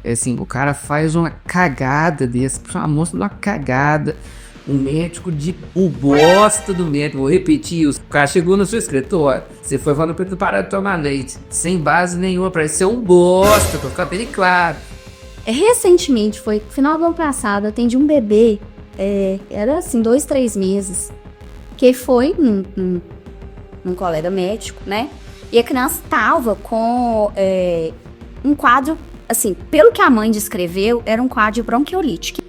É assim, o cara faz uma cagada desse, uma moça de uma cagada. O médico o bosta do médico, vou repetir, o cara chegou no seu escritório, você foi falando pra ele parar de tomar leite, sem base nenhuma, parece ser um bosta, pra ficar bem claro. Recentemente, foi final do ano passado, atendi um bebê, era assim, 2, 3 meses, que foi num colega médico, né? E a criança tava com um quadro, assim, pelo que a mãe descreveu, era um quadro de bronquiolite.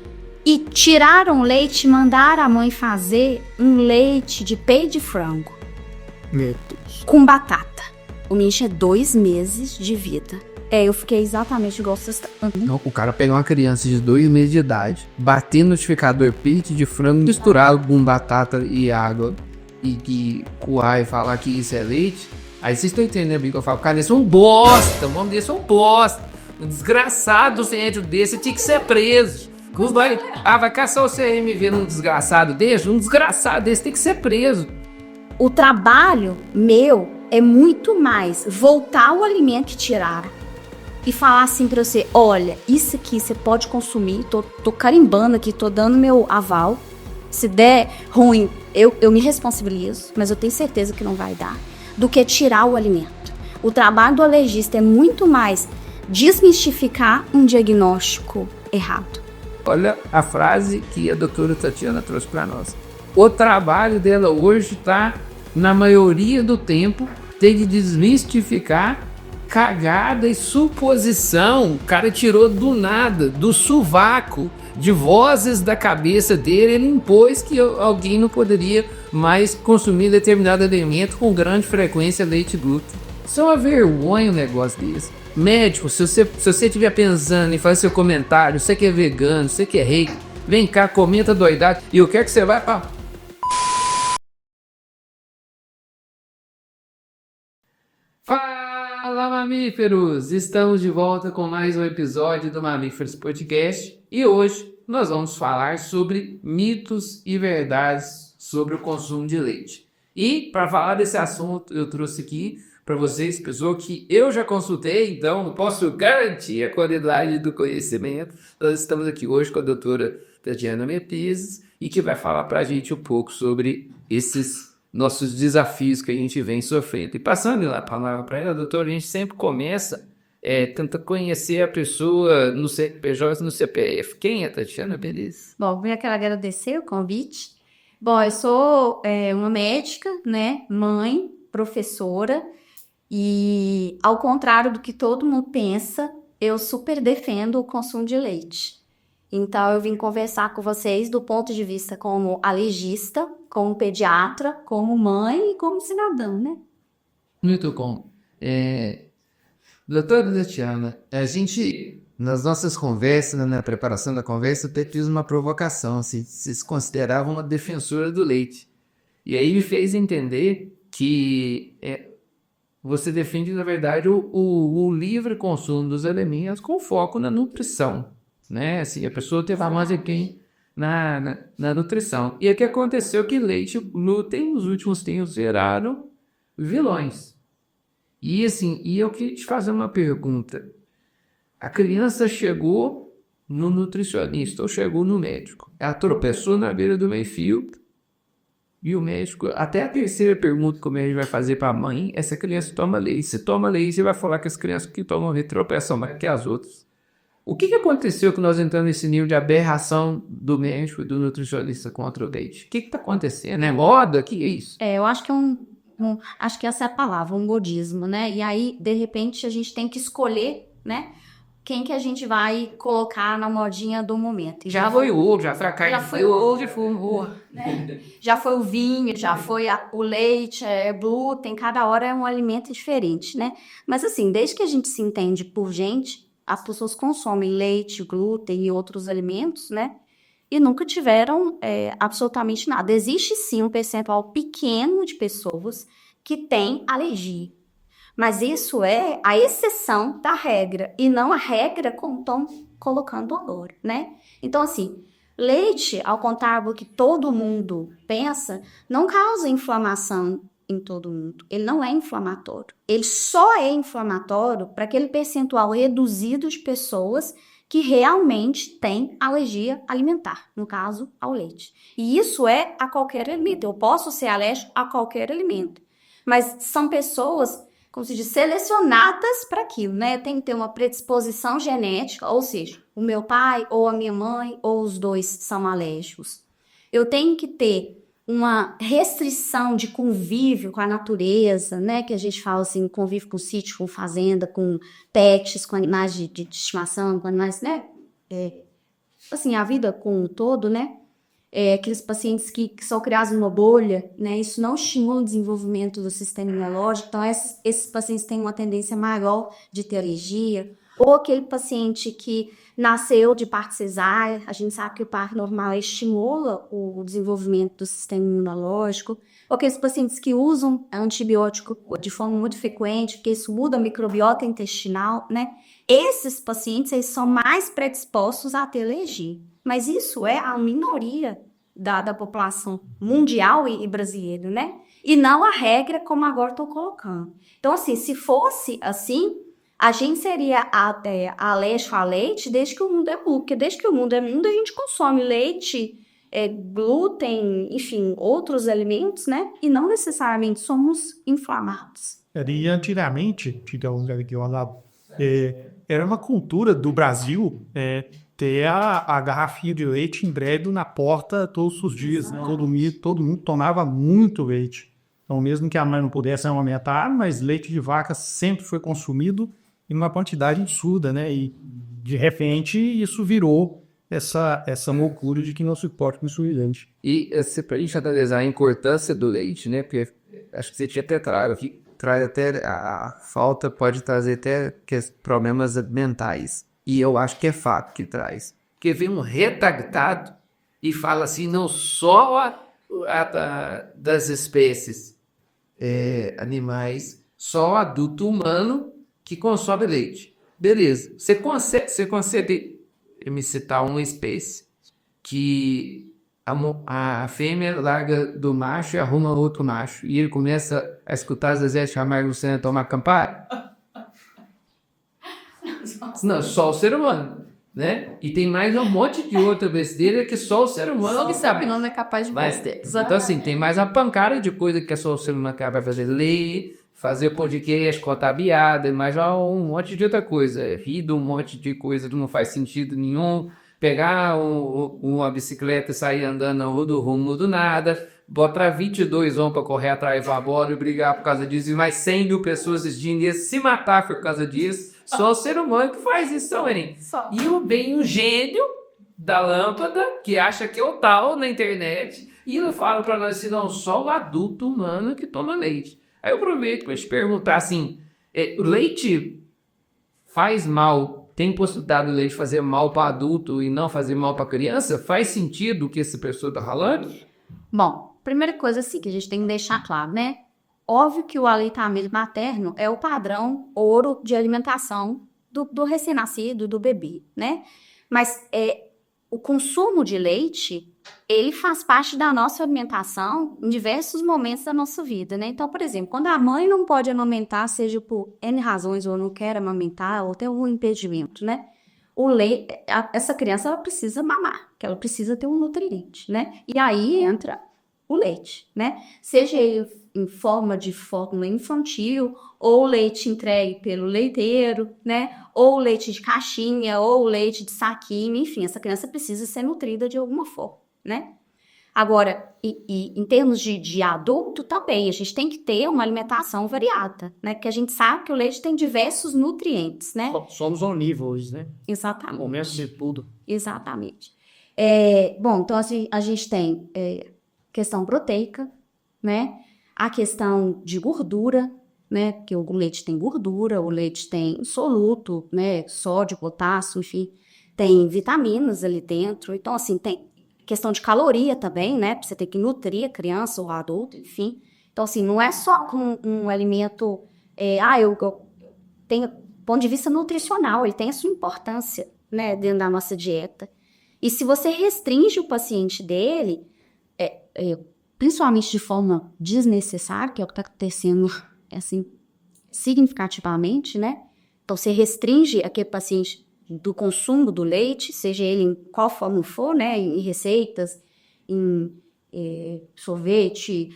E tiraram leite e mandaram a mãe fazer um leite de peito de frango. Meu Deus. Com batata. O menino tinha 2 meses de vida. Eu fiquei exatamente igual vocês. Não, o cara pegou uma criança de 2 meses de idade, bater no notificador peito de frango misturado com batata e água e coar e falar que isso é leite. Aí vocês estão entendendo bem que eu falo, cara, esse é um bosta, o nome desse é um bosta. Um desgraçado centro desse tinha que ser preso. Vai caçar o CMV num desgraçado desse? Um desgraçado desse tem que ser preso. O trabalho meu é muito mais voltar o alimento que tiraram e falar assim pra você, olha, isso aqui você pode consumir, tô carimbando aqui, tô dando meu aval. Se der ruim, eu me responsabilizo, mas eu tenho certeza que não vai dar, do que tirar o alimento. O trabalho do alergista é muito mais desmistificar um diagnóstico errado. Olha a frase que a doutora Tatiana trouxe para nós. O trabalho dela hoje está, na maioria do tempo, tem de desmistificar cagada e suposição. O cara tirou do nada, do sovaco, de vozes da cabeça dele, ele impôs que alguém não poderia mais consumir determinado alimento com grande frequência, leite e glúten. Isso é uma vergonha um negócio desse. Médico, se você estiver pensando em fazer seu comentário, você que é vegano, você que é rei, vem cá, comenta doidade e eu quero que você vá pra... Fala, mamíferos! Estamos de volta com mais um episódio do Mamíferos Podcast e hoje nós vamos falar sobre mitos e verdades sobre o consumo de leite. E para falar desse assunto eu trouxe aqui para vocês, pessoa que eu já consultei, então posso garantir a qualidade do conhecimento. Nós estamos aqui hoje com a doutora Tatiana Mepizes e que vai falar para a gente um pouco sobre esses nossos desafios que a gente vem sofrendo. E passando a palavra para ela, doutora, a gente sempre começa tentando conhecer a pessoa no CNPJ e no CPF. Quem é a Tatiana Mepizes? Bom, eu quero agradecer o convite. Bom, eu sou uma médica, né, mãe, professora. E, ao contrário do que todo mundo pensa, eu super defendo o consumo de leite. Então, eu vim conversar com vocês do ponto de vista como alergista, como pediatra, como mãe e como cidadã, né? Muito bom. Doutora Tatiana, a gente, nas nossas conversas, na preparação da conversa, até fiz uma provocação, assim, você se considerava uma defensora do leite. E aí me fez entender que... você defende, na verdade, o livre consumo dos alimentos com foco na nutrição, né? Assim, a pessoa teve mais aqui na nutrição. E o que aconteceu que leite e glúten, nos últimos tempos, viraram vilões. E assim, eu queria te fazer uma pergunta. A criança chegou no nutricionista ou chegou no médico. Ela tropeçou na beira do meio-fio. E o médico, até a terceira pergunta que o médico vai fazer para a mãe, essa criança toma leite. Se toma leite, você vai falar que as crianças que tomam leite tropeçam mais que as outras. O que aconteceu que nós entramos nesse nível de aberração do médico e do nutricionista contra o leite? O que está acontecendo? É moda? Que é isso? Eu acho que acho que essa é a palavra, um modismo, né? E aí, de repente, a gente tem que escolher, né? Quem que a gente vai colocar na modinha do momento. Já foi o ovo, já foi a carne. Já foi o ovo, né? Já foi o vinho, já foi o leite, glúten, cada hora é um alimento diferente, né? Mas assim, desde que a gente se entende por gente, as pessoas consomem leite, glúten e outros alimentos, né? E nunca tiveram absolutamente nada. Existe sim um percentual pequeno de pessoas que têm alergia. Mas isso é a exceção da regra, e não a regra como estão colocando agora, né? Então, assim, leite, ao contrário do que todo mundo pensa, não causa inflamação em todo mundo. Ele não é inflamatório. Ele só é inflamatório para aquele percentual reduzido de pessoas que realmente têm alergia alimentar, no caso, ao leite. E isso é a qualquer alimento. Eu posso ser alérgico a qualquer alimento. Mas são pessoas, como se diz, selecionadas para aquilo, né? Tem que ter uma predisposição genética, ou seja, o meu pai ou a minha mãe ou os dois são alérgicos. Eu tenho que ter uma restrição de convívio com a natureza, né? Que a gente fala assim, convívio com sítio, com fazenda, com pets, com animais de estimação, com animais, né? Assim, a vida como um todo, né? Aqueles pacientes que são criados numa bolha, né? Isso não estimula o desenvolvimento do sistema imunológico, então esses pacientes têm uma tendência maior de ter alergia. Ou aquele paciente que nasceu de parto cesárea, a gente sabe que o parto normal estimula o desenvolvimento do sistema imunológico. Ou aqueles pacientes que usam antibiótico de forma muito frequente, porque isso muda a microbiota intestinal, né? Esses pacientes eles são mais predispostos a ter alergia. Mas isso é a minoria da população mundial e brasileira, né? E não a regra como agora estou colocando. Então, assim, se fosse assim, a gente seria até alérgico a leite desde que o mundo é mundo. Porque desde que o mundo é mundo, a gente consome leite, glúten, enfim, outros alimentos, né? E não necessariamente somos inflamados. E antigamente, era uma cultura do Brasil ter a garrafinha de leite embredo na porta todos os dias. Né? Todo mundo tomava muito leite. Então, mesmo que a mãe não pudesse amamentar, mas leite de vaca sempre foi consumido em uma quantidade absurda, né? E, de repente, isso virou essa loucura de que não se pode consumir leite. E para a gente analisar a importância do leite, né? Porque acho que você tinha até trago aqui, traz até a falta, pode trazer até problemas mentais. E eu acho que é fato que traz. Porque vem um retardado e fala assim, não só das espécies animais, só o adulto humano que consome leite. Beleza. Você consegue me citar uma espécie que a fêmea larga do macho e arruma outro macho. E ele começa a escutar Zezé de Camargo e Luciano tomar Campari? Não, só o ser humano, né? E tem mais um monte de outra besteira que só o ser humano Só que sabe. não é capaz de fazer. Então, assim, tem mais uma pancada de coisa que é só o ser humano que vai fazer. Ler, fazer podcast, contar piada, mais um monte de outra coisa. Rir de um monte de coisa que não faz sentido nenhum. Pegar uma bicicleta e sair andando na rua do rumo do nada. Botar 22 homens para correr atrás da bola e brigar por causa disso. E mais 100 mil pessoas assistindo e se matar por causa disso. Só o ser humano que faz isso também. E o gênio da lâmpada, que acha que é o tal na internet, e ele fala para nós assim, não, só o adulto humano que toma leite. Aí eu aproveito para te perguntar assim, o leite faz mal? Tem possibilidade do leite fazer mal para adulto e não fazer mal para criança? Faz sentido o que essa pessoa está falando? Bom, primeira coisa assim que a gente tem que deixar claro, né? Óbvio que o aleitamento materno é o padrão ouro de alimentação do recém-nascido, do bebê, né? Mas o consumo de leite, ele faz parte da nossa alimentação em diversos momentos da nossa vida, né? Então, por exemplo, quando a mãe não pode amamentar, seja por N razões, ou não quer amamentar, ou tem algum impedimento, né? O leite, essa criança, ela precisa mamar, que ela precisa ter um nutriente, né? E aí entra o leite, né? Seja ele em forma de fórmula infantil, ou leite entregue pelo leiteiro, né? Ou leite de caixinha, ou leite de saquinho, enfim, essa criança precisa ser nutrida de alguma forma, né? Agora, e em termos de adulto também, a gente tem que ter uma alimentação variada, né? Porque a gente sabe que o leite tem diversos nutrientes, né? Somos onívoros, né? Exatamente. Começa de tudo. Exatamente. Bom, então assim, a gente tem questão proteica, né? A questão de gordura, né? Porque o leite tem gordura, o leite tem soluto, né? Sódio, potássio, enfim, tem vitaminas ali dentro. Então, assim, tem questão de caloria também, né? Você tem que nutrir a criança ou o adulto, enfim. Então, assim, não é só um alimento. Eu tenho ponto de vista nutricional, ele tem a sua importância, né? Dentro da nossa dieta. E se você restringe o paciente dele, principalmente de forma desnecessária, que é o que está acontecendo, assim, significativamente, né? Então, você restringe aquele paciente do consumo do leite, seja ele em qual forma for, né? Em receitas, em sorvete,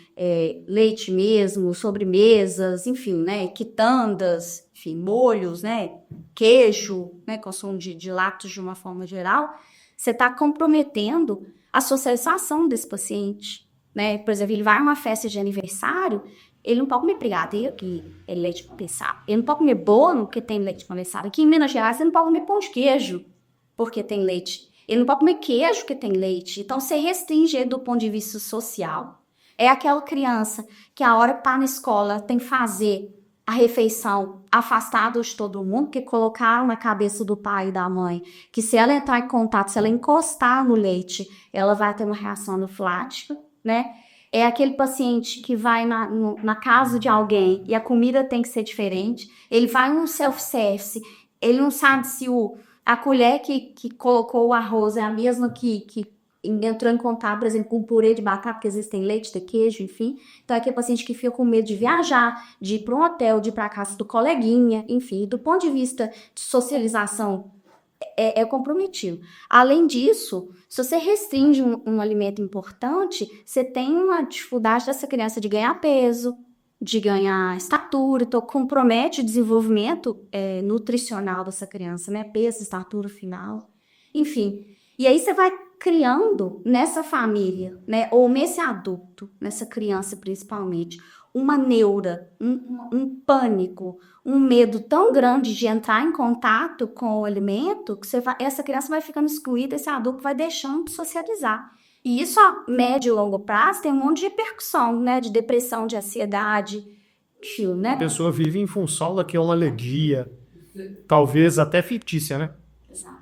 leite mesmo, sobremesas, enfim, né? Quitandas, enfim, molhos, né? Queijo, né? Consumo de lácteos de uma forma geral. Você está comprometendo a socialização desse paciente, né? Por exemplo, ele vai a uma festa de aniversário, ele não pode comer brigadeiro, que é leite condensado. Ele não pode comer bolo, que tem leite condensado. Aqui em Minas Gerais, você não pode comer pão de queijo, porque tem leite. Ele não pode comer queijo, que tem leite. Então, você restringe ele do ponto de vista social. É aquela criança que a hora que está na escola tem que fazer a refeição afastada de todo mundo, que colocaram na cabeça do pai e da mãe, que se ela entrar em contato, se ela encostar no leite, ela vai ter uma reação anafilática, né? É aquele paciente que vai na casa de alguém e a comida tem que ser diferente. Ele vai no self-service, ele não sabe se a colher que colocou o arroz é a mesma que entrou em contato, por exemplo, com o purê de batata, porque existem leite, tem queijo, enfim. Então, é aquele paciente que fica com medo de viajar, de ir para um hotel, de ir para a casa do coleguinha, enfim. Do ponto de vista de socialização, é comprometido. Além disso, se você restringe um alimento importante, você tem uma dificuldade dessa criança de ganhar peso, de ganhar estatura, então compromete o desenvolvimento nutricional dessa criança, né? Peso, estatura final, enfim. E aí você vai criando nessa família, né? Ou nesse adulto, nessa criança principalmente, uma neura, um pânico, um medo tão grande de entrar em contato com o alimento que essa criança vai ficando excluída, esse adulto vai deixando de socializar. E isso a médio e longo prazo tem um monte de repercussão, né? De depressão, de ansiedade, né? A pessoa vive em função daquela uma alergia, talvez até fictícia, né?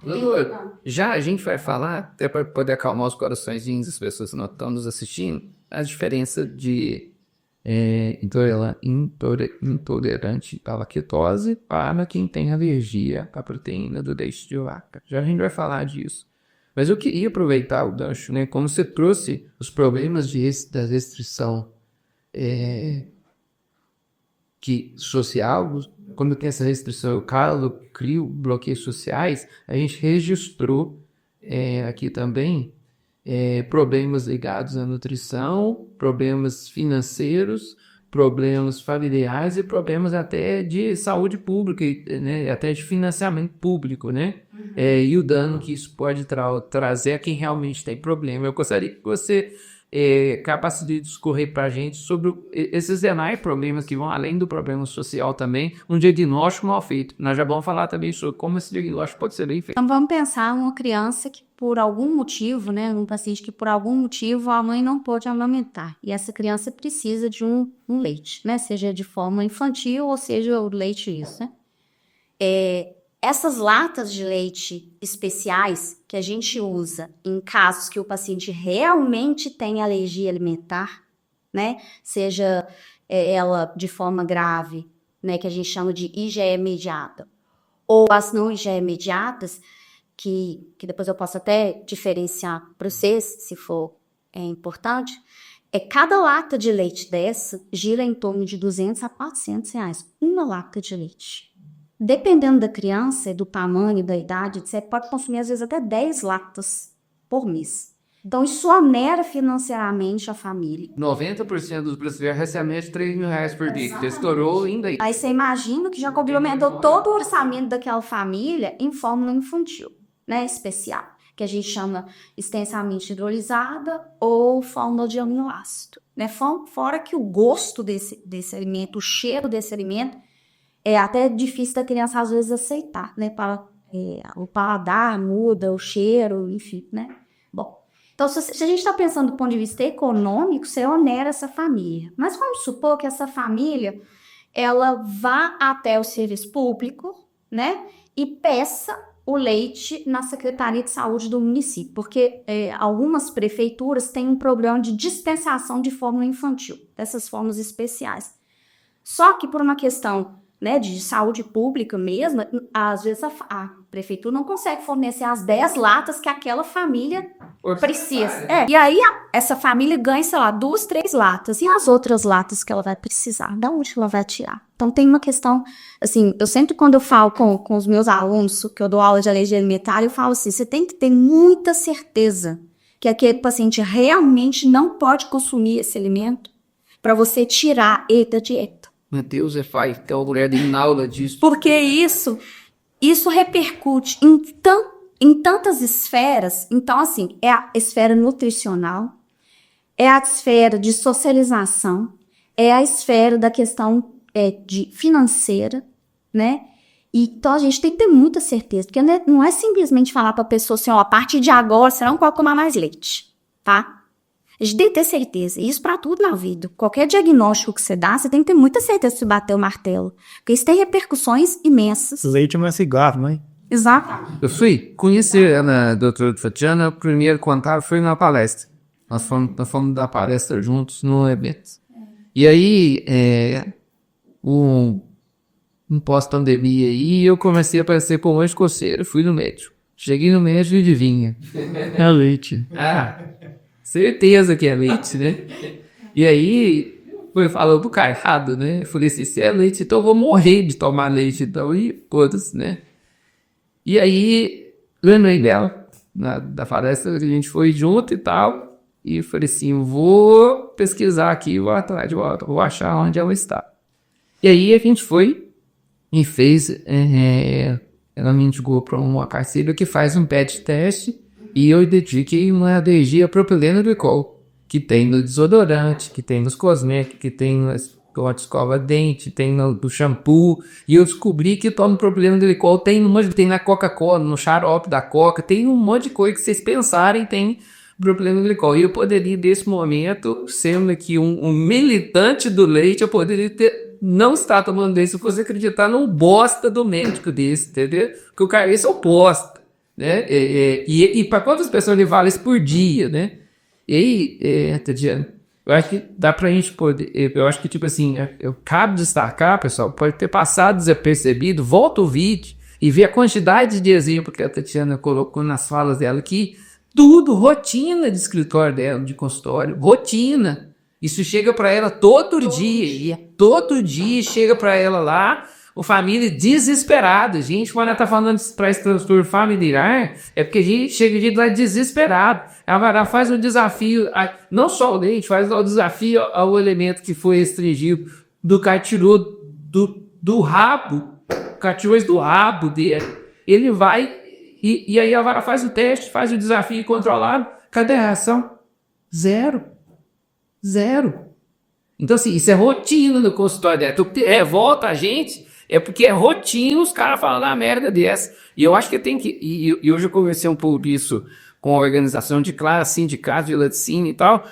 Doutor, já a gente vai falar, até para poder acalmar os coraçõezinhos das pessoas que não estão nos assistindo, a diferença de intolerante à lactose para quem tem alergia à proteína do leite de vaca. Já a gente vai falar disso. Mas eu queria aproveitar o gancho, né? Como você trouxe os problemas da restrição social, quando tem essa restrição, eu crio bloqueios sociais, a gente registrou aqui também problemas ligados à nutrição, problemas financeiros, problemas familiares e problemas até de saúde pública, né? Até de financiamento público, né? E o dano que isso pode trazer a quem realmente tem problema. Eu gostaria que você capaz de discorrer para a gente sobre esses demais problemas que vão além do problema social também, um diagnóstico mal feito. Nós já vamos falar também sobre como esse diagnóstico pode ser bem feito. Então, vamos pensar uma criança que por algum motivo, né, um paciente que por algum motivo a mãe não pôde amamentar, e essa criança precisa de um leite, né, seja de forma infantil ou seja o leite isso, né? Essas latas de leite especiais que a gente usa em casos que o paciente realmente tem alergia alimentar, né? Seja ela de forma grave, né? Que a gente chama de IgE mediada, ou as não IgE mediadas, que depois eu posso até diferenciar para vocês, se for importante. Cada lata de leite dessa gira em torno de R$200 a R$400, uma lata de leite. Dependendo da criança, do tamanho, da idade, você pode consumir às vezes até 10 latas por mês. Então isso onera financeiramente a família. 90% dos brasileiros recebem menos de R$3.000 por dia. Estourou ainda aí. Aí você imagina que já complementou todo o orçamento daquela família em fórmula infantil, né, especial, que a gente chama extensamente hidrolisada ou fórmula de aminoácido, né? Fora que o gosto desse alimento, o cheiro desse alimento, é até difícil da criança às vezes aceitar, né? O paladar muda, o cheiro, enfim, né? Bom, então se a gente está pensando do ponto de vista econômico, você onera essa família. Mas vamos supor que essa família, ela vá até o serviço público, né? E peça o leite na Secretaria de Saúde do município, porque algumas prefeituras têm um programa de dispensação de fórmula infantil, dessas fórmulas especiais. Só que por uma questão né, de saúde pública mesmo, às vezes a prefeitura não consegue fornecer as 10 latas que aquela família precisa. E aí essa família ganha, sei lá, 2, 3 latas. E as outras latas que ela vai precisar? Da onde ela vai tirar? Então tem uma questão, assim, eu sempre quando eu falo com os meus alunos, que eu dou aula de alergia alimentar, eu falo assim, você tem que ter muita certeza que aquele paciente realmente não pode consumir esse alimento para você tirar ele da dieta. Meu Deus, tem uma mulher dando aula disso. Porque isso repercute em tantas esferas. Então, assim, é a esfera nutricional, é a esfera de socialização, é a esfera da questão de financeira, né? Então, a gente tem que ter muita certeza, porque não é simplesmente falar para a pessoa assim, ó, a partir de agora você não pode tomar mais leite, tá? A gente tem que ter certeza. Isso para tudo na vida. Qualquer diagnóstico que você dá, você tem que ter muita certeza se bater o martelo. Porque isso tem repercussões imensas. Leite não é cigarro, não é? Exato. Eu fui conhecer a doutora Tatiana, o primeiro contato foi na palestra. Nós fomos dar palestra juntos no evento. E aí, um pós-pandemia aí, eu comecei a aparecer por longe coceira. Fui no médico. Cheguei no médico e adivinha. É leite. Certeza que é leite, né? E aí, falou pro cara errado, né? Eu falei assim, se é leite, então eu vou morrer de tomar leite, então, e foda-se, né? E aí, lembrei dela, da palestra, a gente foi junto e tal, e eu falei assim, vou pesquisar aqui, vou atrás, vou achar onde ela está. E aí, a gente foi e fez, ela me indicou para uma parceira que faz um PET teste, e eu identifiquei uma alergia a propileno glicol, que tem no desodorante, que tem nos cosméticos, que tem na escova-dente, tem no shampoo. E eu descobri que no propileno glicol tem na Coca-Cola, no xarope da Coca, tem um monte de coisa que vocês pensarem tem propileno glicol. E eu poderia, nesse momento, sendo aqui um militante do leite, eu poderia não estar tomando leite se fosse acreditar num bosta do médico desse, entendeu? Porque o cara, esse é o bosta. Né? E para quantas pessoas ele vale isso por dia, né? E aí, Tatiana, eu acho que dá pra gente poder, eu acho que tipo assim, eu cabe destacar, pessoal, pode ter passado desapercebido, volta o vídeo e vê a quantidade de exemplos que a Tatiana colocou nas falas dela aqui, tudo rotina de escritório dela, de consultório, rotina. Isso chega pra ela todo dia, e todo dia chega pra ela lá, o família desesperada. Gente, quando ela tá falando para esse transtorno familiar, é porque a gente chega lá desesperado. Ela vai lá, faz um desafio, não só o leite, faz o desafio ao elemento que foi restringido, do cara tirou do rabo, o cara tirou do rabo dele. Ele vai, e aí ela faz o teste, faz o desafio controlado. Cadê a reação? Zero. Então, assim, isso é rotina no consultório dela. Revolta a gente. É porque é rotina os caras falando uma merda dessa. E eu acho que tem que... E hoje eu conversei um pouco disso com a organização de classe, sindicato de laticínio e tal.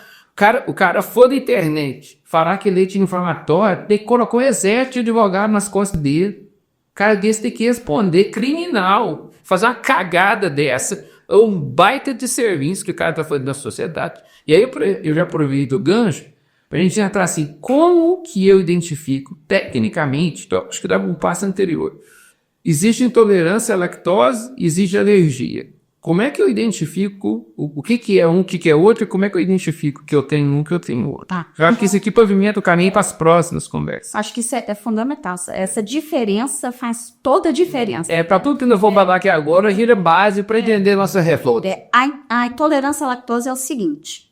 O cara foi da internet falar que leite inflamatório, ele colocou um exército de advogado nas costas dele. O cara desse tem que responder criminal. Fazer uma cagada dessa. Um baita de serviço que o cara tá fazendo na sociedade. E aí eu já aproveito o gancho para a gente entrar assim, como que eu identifico tecnicamente, então, acho que dá um passo anterior. Existe intolerância à lactose, existe alergia. Como é que eu identifico o que é um, o que é outro, e como é que eu identifico que eu tenho um, que eu tenho outro? Tá. Eu acho que isso aqui pavimenta o caminho para as próximas conversas. Acho que isso é fundamental. Essa diferença faz toda a diferença. Para tudo que eu vou falar aqui agora, gira base para entender nossa revolta. A intolerância à lactose é o seguinte.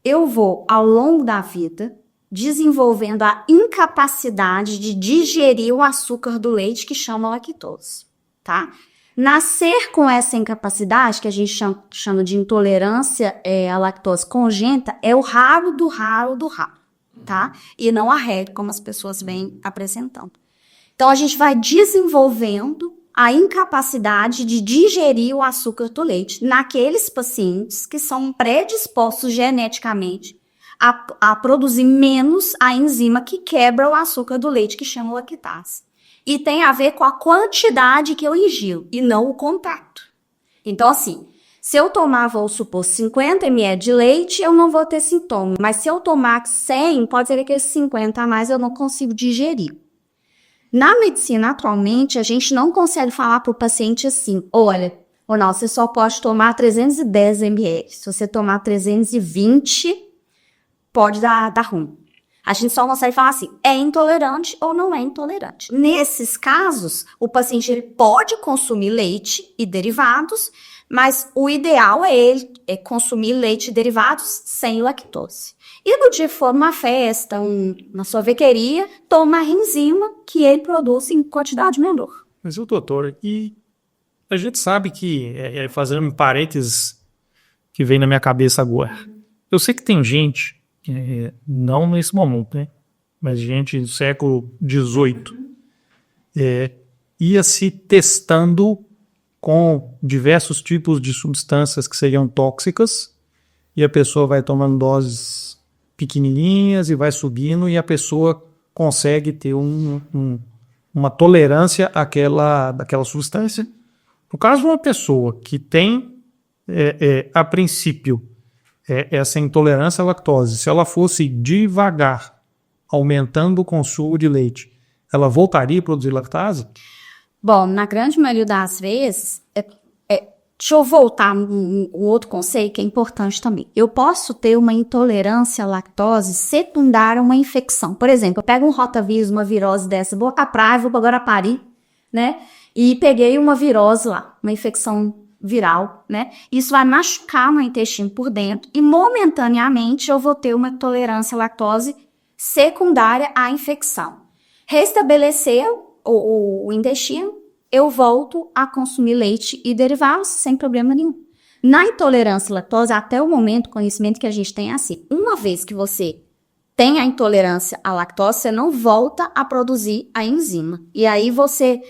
Eu vou, ao longo da vida, desenvolvendo a incapacidade de digerir o açúcar do leite que chama lactose, tá? Nascer com essa incapacidade, que a gente chama de intolerância à lactose congênita, é o raro do raro do raro, tá? E não a regra, como as pessoas vêm apresentando. Então, a gente vai desenvolvendo a incapacidade de digerir o açúcar do leite naqueles pacientes que são predispostos geneticamente a produzir menos a enzima que quebra o açúcar do leite, que chama lactase. E tem a ver com a quantidade que eu ingiro e não o contato. Então, assim, se eu tomar, vou supor, 50 ml de leite, eu não vou ter sintoma. Mas se eu tomar 100, pode ser que esses 50 a mais eu não consigo digerir. Na medicina, atualmente, a gente não consegue falar para o paciente assim, olha, Ronaldo, você só pode tomar 310 ml. Se você tomar 320, pode dar ruim. A gente só consegue falar assim, é intolerante ou não é intolerante. Nesses casos, o paciente ele pode consumir leite e derivados, mas o ideal é ele consumir leite e derivados sem lactose. E no dia que for numa festa, na sorveteria, toma a enzima que ele produz em quantidade menor. Mas, doutor, e a gente sabe que, fazendo um parênteses que vem na minha cabeça agora, eu sei que tem gente, não nesse momento, né? Mas gente do século XVIII, ia se testando com diversos tipos de substâncias que seriam tóxicas, e a pessoa vai tomando doses pequenininhas e vai subindo, e a pessoa consegue ter uma tolerância àquela substância. No caso de uma pessoa que tem, a princípio, essa intolerância à lactose, se ela fosse devagar, aumentando o consumo de leite, ela voltaria a produzir lactase? Bom, na grande maioria das vezes, deixa eu voltar um outro conceito que é importante também. Eu posso ter uma intolerância à lactose secundária a uma infecção. Por exemplo, eu pego um rotavírus, uma virose dessa, vou à praia, vou para Guarapari, né? E peguei uma virose lá, uma infecção viral, né? Isso vai machucar meu intestino por dentro e momentaneamente eu vou ter uma intolerância à lactose secundária à infecção. Restabeleceu o intestino, eu volto a consumir leite e derivados sem problema nenhum. Na intolerância à lactose, até o momento, o conhecimento que a gente tem é assim, uma vez que você tem a intolerância à lactose, você não volta a produzir a enzima. E aí você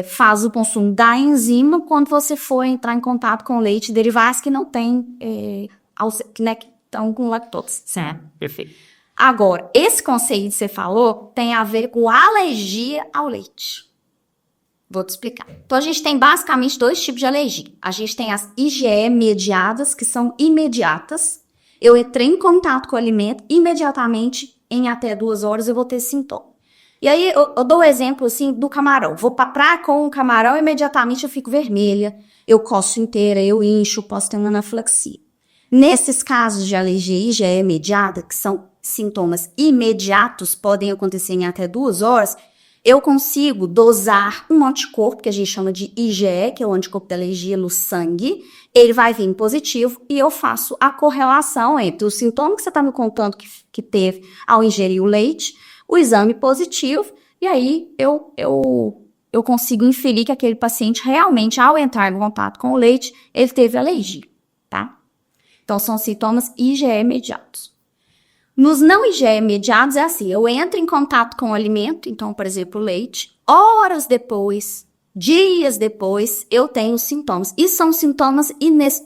faz o consumo da enzima quando você for entrar em contato com leite e derivados que não tem, né, que estão com lactose. Certo, perfeito. Agora, esse conceito que você falou tem a ver com alergia ao leite. Vou te explicar. Então, a gente tem basicamente 2 tipos de alergia. A gente tem as IgE mediadas, que são imediatas. Eu entrei em contato com o alimento, imediatamente, em até 2 horas, eu vou ter sintoma. E aí, eu dou o exemplo, assim, do camarão. Vou pra praia com um camarão, imediatamente eu fico vermelha, eu coço inteira, eu incho, posso ter uma anafilaxia. Nesses casos de alergia IgE mediada, que são sintomas imediatos, podem acontecer em até 2 horas, eu consigo dosar um anticorpo, que a gente chama de IgE, que é o anticorpo da alergia no sangue, ele vai vir positivo e eu faço a correlação entre o sintoma que você está me contando que teve ao ingerir o leite, o exame positivo, e aí eu consigo inferir que aquele paciente realmente, ao entrar em contato com o leite, ele teve alergia, tá? Então, são sintomas IgE imediatos. Nos não IgE imediatos é assim, eu entro em contato com o alimento, então, por exemplo, o leite, horas depois, dias depois, eu tenho sintomas. E são sintomas,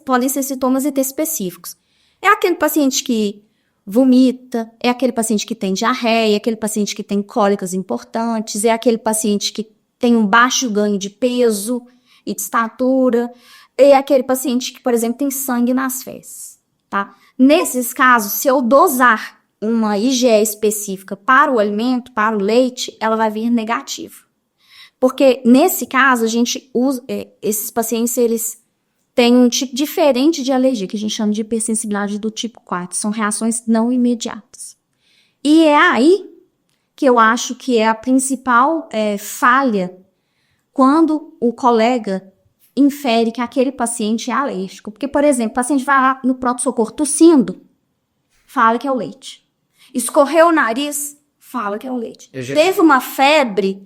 podem ser sintomas inespecíficos. É aquele paciente que vomita, é aquele paciente que tem diarreia, é aquele paciente que tem cólicas importantes, é aquele paciente que tem um baixo ganho de peso e de estatura, é aquele paciente que, por exemplo, tem sangue nas fezes, tá? Nesses casos, se eu dosar uma IgE específica para o alimento, para o leite, ela vai vir negativa. Porque, nesse caso, a gente usa, esses pacientes, eles têm um tipo diferente de alergia, que a gente chama de hipersensibilidade do tipo 4. São reações não imediatas. E é aí que eu acho que é a principal falha quando o colega infere que aquele paciente é alérgico. Porque, por exemplo, o paciente vai lá no pronto-socorro tossindo, fala que é o leite. Escorreu o nariz, fala que é o leite. Teve uma febre,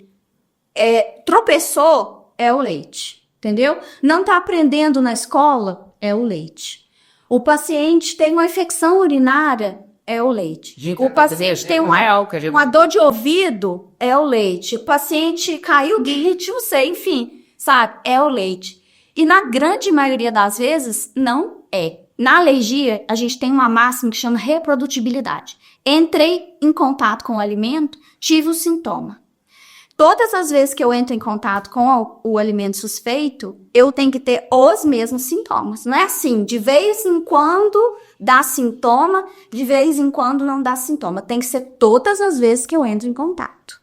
tropeçou, é o leite. Entendeu? Não está aprendendo na escola, é o leite. O paciente tem uma infecção urinária, é o leite. O paciente tem uma dor de ouvido, é o leite. O paciente caiu de ritmo, enfim, sabe? É o leite. E na grande maioria das vezes, não é. Na alergia, a gente tem uma máxima que chama reprodutibilidade. Entrei em contato com o alimento, tive o sintoma. Todas as vezes que eu entro em contato com o alimento suspeito, eu tenho que ter os mesmos sintomas. Não é assim, de vez em quando dá sintoma, de vez em quando não dá sintoma. Tem que ser todas as vezes que eu entro em contato.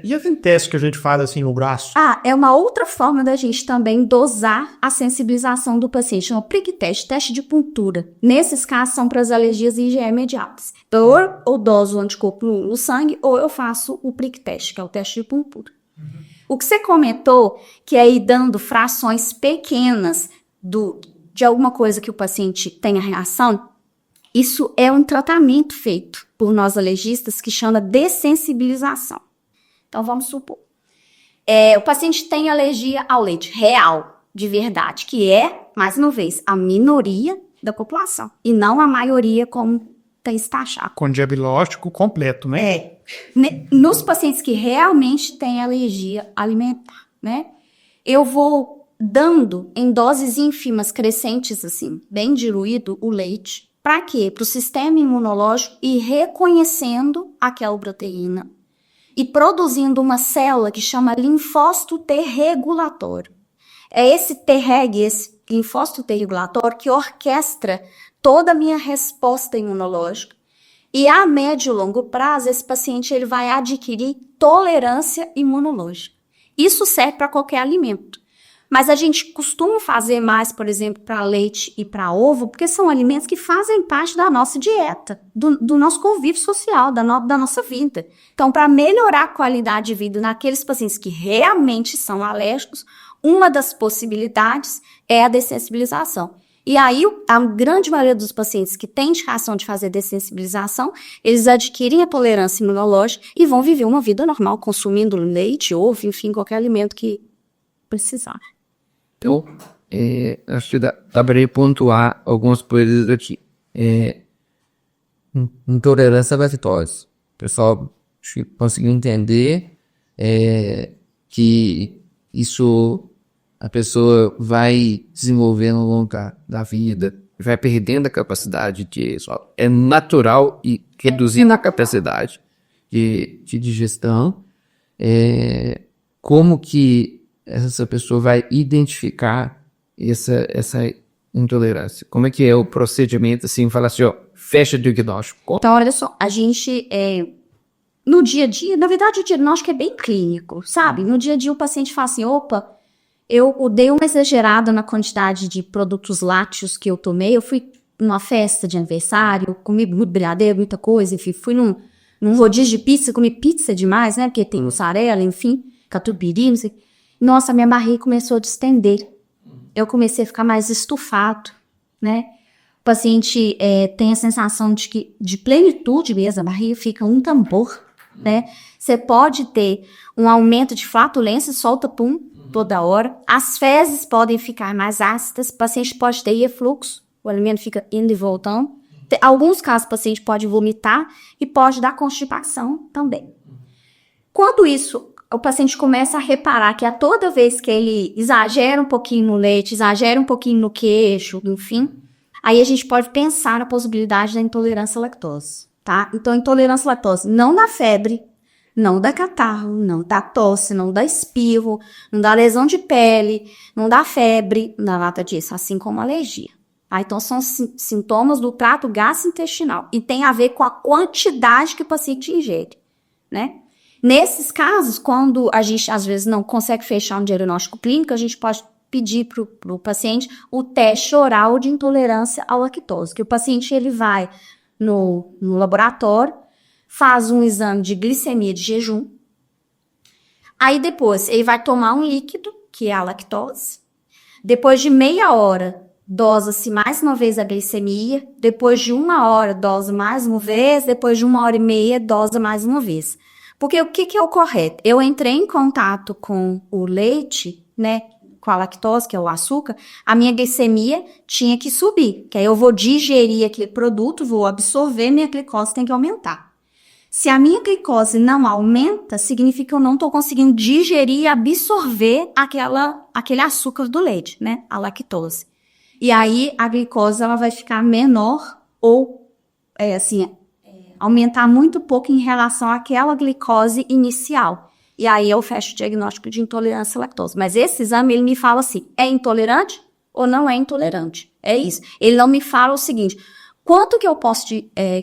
E aquele teste que a gente faz assim no braço? É uma outra forma da gente também dosar a sensibilização do paciente. Chama prick test, teste de puntura. Nesses casos, são para as alergias IgE imediatas. Então, ou eu doso o anticorpo no sangue, ou eu faço o prick test, que é o teste de puntura. O que você comentou, que é ir dando frações pequenas de alguma coisa que o paciente tenha reação, isso é um tratamento feito por nós alergistas que chama dessensibilização. Então, vamos supor, o paciente tem alergia ao leite real, de verdade, que é, mais uma vez, a minoria da população, e não a maioria como tem se taxado. Com diagnóstico completo, né? Nos pacientes que realmente têm alergia alimentar, né? Eu vou dando em doses ínfimas crescentes, assim, bem diluído, o leite. Para quê? Para o sistema imunológico ir reconhecendo aquela proteína e produzindo uma célula que chama linfócito T regulatório. É esse Treg, esse linfócito T regulatório, que orquestra toda a minha resposta imunológica. E a médio e longo prazo, esse paciente ele vai adquirir tolerância imunológica. Isso serve para qualquer alimento. Mas a gente costuma fazer mais, por exemplo, para leite e para ovo, porque são alimentos que fazem parte da nossa dieta, do nosso convívio social, da nossa vida. Então, para melhorar a qualidade de vida naqueles pacientes que realmente são alérgicos, uma das possibilidades é a dessensibilização. E aí, a grande maioria dos pacientes que têm indicação de fazer dessensibilização, eles adquirem a tolerância imunológica e vão viver uma vida normal, consumindo leite, ovo, enfim, qualquer alimento que precisar. Então, acho que dá para pontuar algumas coisas aqui. Intolerância à lactose. O pessoal acho que conseguiu entender que isso a pessoa vai desenvolvendo ao longo da vida, vai perdendo a capacidade é natural e reduzindo a capacidade de digestão. Como que essa pessoa vai identificar essa intolerância? Como é que é o procedimento, assim, fala assim, fecha o diagnóstico? Então, olha só, a gente, no dia a dia, na verdade o diagnóstico é bem clínico, sabe? No dia a dia o paciente fala assim, opa, eu dei uma exagerada na quantidade de produtos lácteos que eu tomei, eu fui numa festa de aniversário, comi muito brigadeiro, muita coisa, enfim, fui num rodízio de pizza, comi pizza demais, né, porque tem mussarela, enfim, catupiry, não sei. Nossa, minha barriga começou a distender, eu comecei a ficar mais estufado, né, o paciente tem a sensação de plenitude mesmo, a barriga fica um tambor, né, você pode ter um aumento de flatulência, solta pum, toda hora. As fezes podem ficar mais ácidas, o paciente pode ter refluxo, o alimento fica indo e voltando. Em alguns casos, o paciente pode vomitar e pode dar constipação também. Quando isso, o paciente começa a reparar que a toda vez que ele exagera um pouquinho no leite, exagera um pouquinho no queijo, enfim, aí a gente pode pensar na possibilidade da intolerância à lactose, tá? Então, intolerância à lactose não dá febre, não dá catarro, não dá tosse, não dá espirro, não dá lesão de pele, não dá febre, não dá nada disso, assim como alergia. Então, são sintomas do trato gastrointestinal e tem a ver com a quantidade que o paciente ingere, né? Nesses casos, quando a gente, às vezes, não consegue fechar um diagnóstico clínico, a gente pode pedir para o paciente o teste oral de intolerância à lactose, que o paciente ele vai no laboratório, faz um exame de glicemia de jejum, aí depois ele vai tomar um líquido, que é a lactose, depois de meia hora, dosa-se mais uma vez a glicemia, depois de 1 hora, dosa mais uma vez, depois de 1h30, dosa mais uma vez. Porque o que é o correto? Eu entrei em contato com o leite, né, com a lactose, que é o açúcar, a minha glicemia tinha que subir, que aí eu vou digerir aquele produto, vou absorver, minha glicose tem que aumentar. Se a minha glicose não aumenta, significa que eu não estou conseguindo digerir e absorver aquele açúcar do leite, né? A lactose. E aí a glicose ela vai ficar menor ou, aumentar muito pouco em relação àquela glicose inicial. E aí eu fecho o diagnóstico de intolerância à lactose. Mas esse exame, ele me fala assim, é intolerante ou não é intolerante? É isso. Ele não me fala o seguinte, quanto que eu posso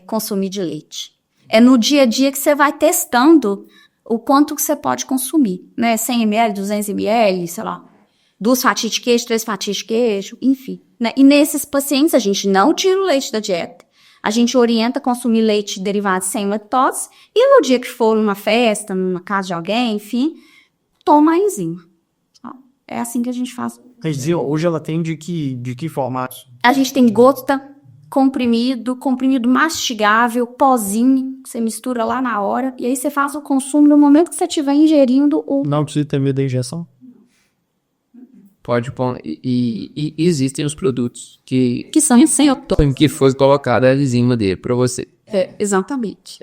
consumir de leite? É no dia a dia que você vai testando o quanto que você pode consumir, né? 100 ml, 200 ml, sei lá, 2 fatias de queijo, 3 fatias de queijo, enfim. Né? E nesses pacientes a gente não tira o leite da dieta. A gente orienta a consumir leite derivado sem lactose e no dia que for numa festa, numa casa de alguém, enfim, toma a enzima. É assim que a gente faz. Quer dizer, hoje ela tem de que formato? A gente tem gota, comprimido mastigável, pozinho, que você mistura lá na hora, e aí você faz o consumo no momento que você estiver ingerindo o... Não precisa ter medo da injeção? Pode pôr. E existem os produtos que Que são sem autor. que foi colocada a enzima dele para você. Exatamente.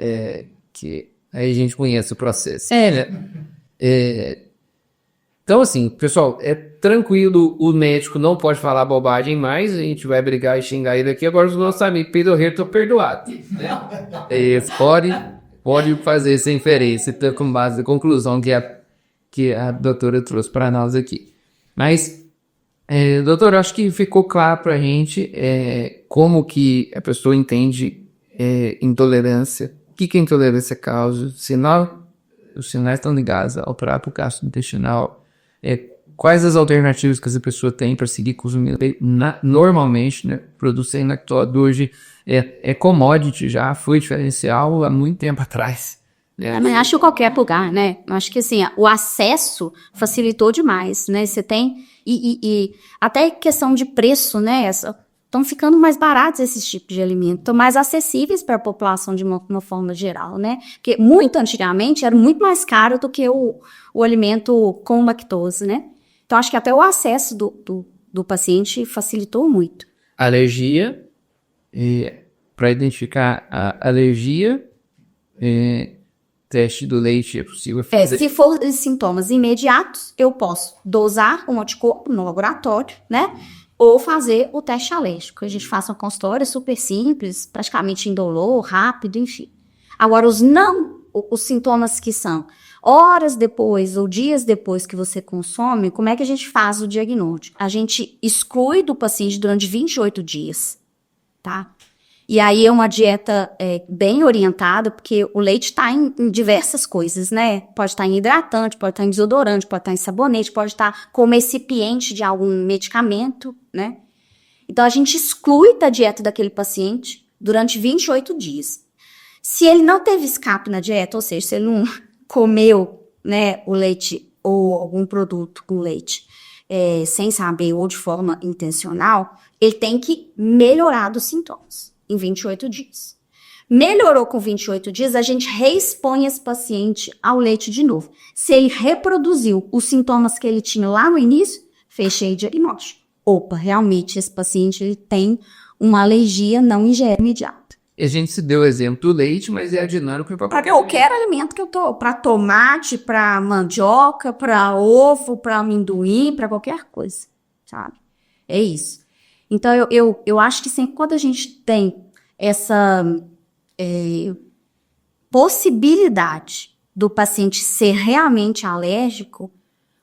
Que aí a gente conhece o processo. Então, assim, pessoal, é tranquilo, o médico não pode falar bobagem mais, a gente vai brigar e xingar ele aqui, agora os nossos amigos peidorreiros estão perdoados. Né? Eles pode fazer essa inferência, tá, com base na conclusão que a doutora trouxe para nós aqui. Mas, doutor, acho que ficou claro para a gente como que a pessoa entende intolerância, o que a intolerância causa, os sinais estão ligados ao trato gastrointestinal, quais as alternativas que essa pessoa tem para seguir consumindo leite. Normalmente, né, produto sem lactose hoje é commodity já, foi diferencial há muito tempo atrás. Né? Mas acho que qualquer lugar, né? Acho que assim, o acesso facilitou demais, né? Você tem, e até questão de preço, né? Estão ficando mais baratos esses tipos de alimentos, estão mais acessíveis para a população de uma forma geral, né? Porque muito antigamente era muito mais caro do que o alimento com lactose, né? Então acho que até o acesso do paciente facilitou muito. Alergia, para identificar a alergia, teste do leite é possível fazer. Se for sintomas imediatos, eu posso dosar um anticorpo no laboratório, né? Ou fazer o teste alérgico. A gente faz uma consultória super simples, praticamente indolor, rápido, enfim. Agora, os sintomas que são horas depois ou dias depois que você consome, como é que a gente faz o diagnóstico? A gente exclui do paciente durante 28 dias, tá? E aí é uma dieta bem orientada, porque o leite está em diversas coisas, né? Pode estar em hidratante, pode estar em desodorante, pode estar em sabonete, pode estar como recipiente de algum medicamento, né? Então, a gente exclui da dieta daquele paciente durante 28 dias. Se ele não teve escape na dieta, ou seja, se ele não comeu, né, o leite ou algum produto com leite sem saber ou de forma intencional, ele tem que melhorar dos sintomas em 28 dias. Melhorou com 28 dias, a gente reexpõe esse paciente ao leite de novo. Se ele reproduziu os sintomas que ele tinha lá no início, fechei o diagnóstico. Opa, realmente esse paciente ele tem uma alergia não ingere imediata. A gente se deu o exemplo do leite, mas é a dinâmica para qualquer alimento que eu tô, para tomate, para mandioca, para ovo, para amendoim, para qualquer coisa, sabe? É isso. Então, eu acho que sempre quando a gente tem essa possibilidade do paciente ser realmente alérgico,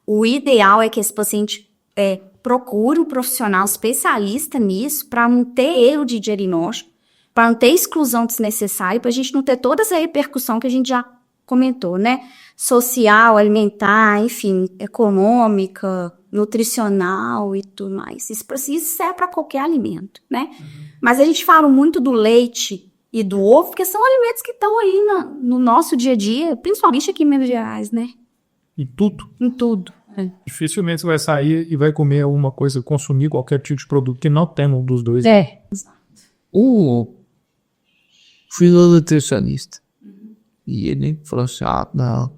o ideal é que esse paciente procure um profissional especialista nisso para não ter erro de diagnóstico, para não ter exclusão desnecessária, para a gente não ter toda essa repercussão que a gente já comentou, né? Social, alimentar, enfim, econômica, nutricional e tudo mais. Isso serve para qualquer alimento, né? Mas a gente fala muito do leite e do ovo, porque são alimentos que estão aí no nosso dia a dia, principalmente aqui em Minas Gerais, né? Em tudo? Em tudo. Dificilmente você vai sair e vai comer alguma coisa, consumir qualquer tipo de produto que não tem um dos dois. Fui no nutricionista. E ele falou assim, não,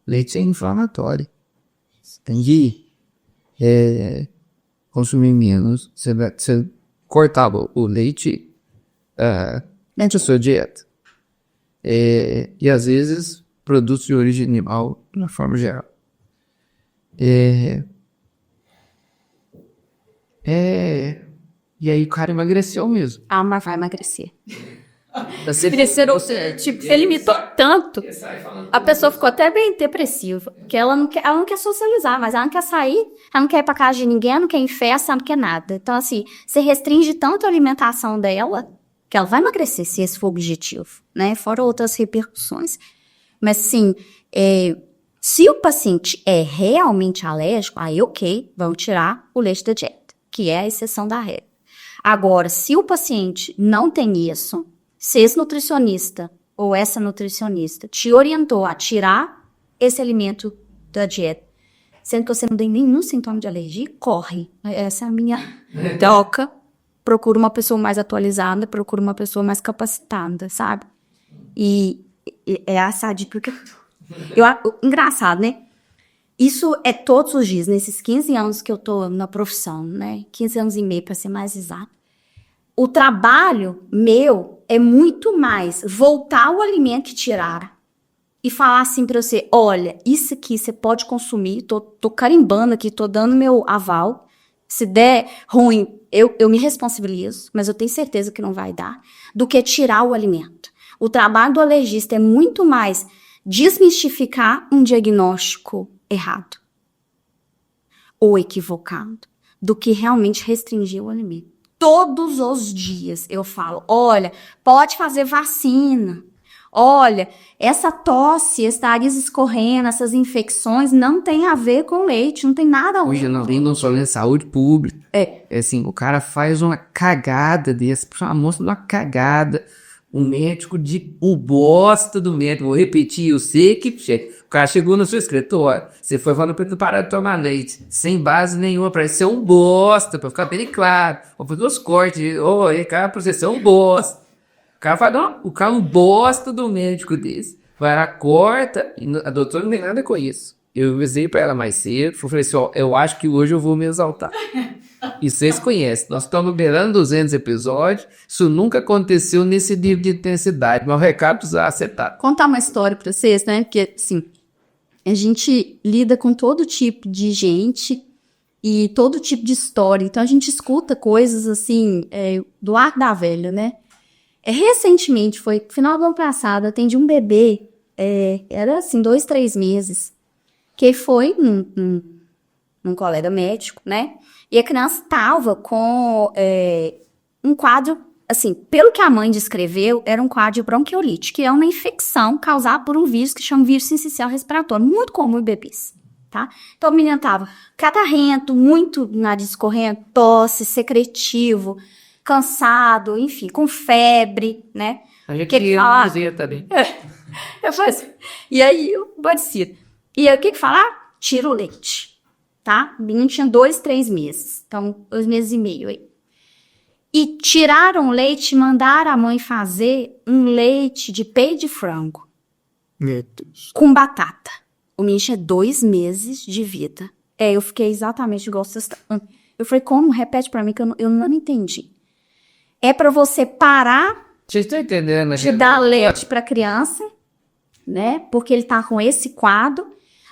leite é inflamatório. Você tem que consumir menos. Você cortava o leite dentro da sua dieta. E às vezes produtos de origem animal, na forma geral. E aí o cara emagreceu mesmo. Mas vai emagrecer. Ele limitou tanto, a pessoa ficou até bem depressiva, porque ela não quer socializar, mas ela não quer sair, ela não quer ir pra casa de ninguém, ela não quer ir em festa, ela não quer nada. Então, assim, você restringe tanto a alimentação dela, que ela vai emagrecer, se esse for o objetivo, né? Fora outras repercussões. Mas, sim, se o paciente é realmente alérgico, aí ok, vamos tirar o leite da dieta, que é a exceção da regra. Agora, se o paciente não tem isso, se esse nutricionista ou essa nutricionista te orientou a tirar esse alimento da dieta, sendo que você não tem nenhum sintoma de alergia, corre. Essa é a minha troca. Procura uma pessoa mais atualizada, procura uma pessoa mais capacitada, sabe? E é essa a dica que engraçado, né? Isso é todos os dias, nesses 15 anos que eu tô na profissão, né? 15 anos e meio, para ser mais exato. O trabalho meu é muito mais voltar o alimento que tiraram e falar assim pra você, olha, isso aqui você pode consumir, tô carimbando aqui, tô dando meu aval. Se der ruim, eu me responsabilizo, mas eu tenho certeza que não vai dar, do que tirar o alimento. O trabalho do alergista é muito mais desmistificar um diagnóstico errado ou equivocado do que realmente restringir o alimento. Todos os dias eu falo, olha, pode fazer vacina. Olha, essa tosse, esse nariz escorrendo, essas infecções não tem a ver com leite, não tem nada a ver. Hoje nós vemos só em saúde pública. É assim, o cara faz uma cagada desse, uma moça de uma cagada, o médico o bosta do médico, vou repetir, eu sei que o cara chegou no seu escritório, você foi falando pra ele parar de tomar leite, sem base nenhuma, pra ele ser um bosta, pra ficar bem claro, vou fazer os cortes, cara, pra você ser um bosta. O cara vai dar um bosta do médico desse. Vai lá, corta. E a doutora não tem nada com isso. Eu avisei pra ela mais cedo. Falei assim, eu acho que hoje eu vou me exaltar. E vocês conhecem. Nós estamos beirando 200 episódios. Isso nunca aconteceu nesse nível de intensidade. Mas o recado precisa acertar. Contar uma história pra vocês, né? Porque, assim, a gente lida com todo tipo de gente e todo tipo de história. Então, a gente escuta coisas, assim, do ar da velha, né? Recentemente, foi final do ano passado, atendi um bebê, era assim, 2, 3 meses, que foi num colega médico, né? E a criança tava com um quadro, assim, pelo que a mãe descreveu, era um quadro de bronquiolite, que é uma infecção causada por um vírus que chama vírus sincicial respiratório, muito comum em bebês, tá? Então, a menina tava catarrento, muito nariz escorrendo, tosse, secretivo, cansado, enfim, com febre, né? A gente ia dizer também. Eu falei assim, e aí, parecia. E aí, o que falar? Tira o leite, tá? O menino tinha 2, 3 meses. Então, 2 meses e meio aí. E tiraram o leite e mandaram a mãe fazer um leite de peito de frango. Meu Deus. Com batata. O menino tinha 2 meses de vida. Eu fiquei exatamente igual vocês. Eu falei, como? Repete pra mim que eu não entendi. É para você parar Vocês estão entendendo, de dar leite para criança, né? Porque ele tá com esse quadro.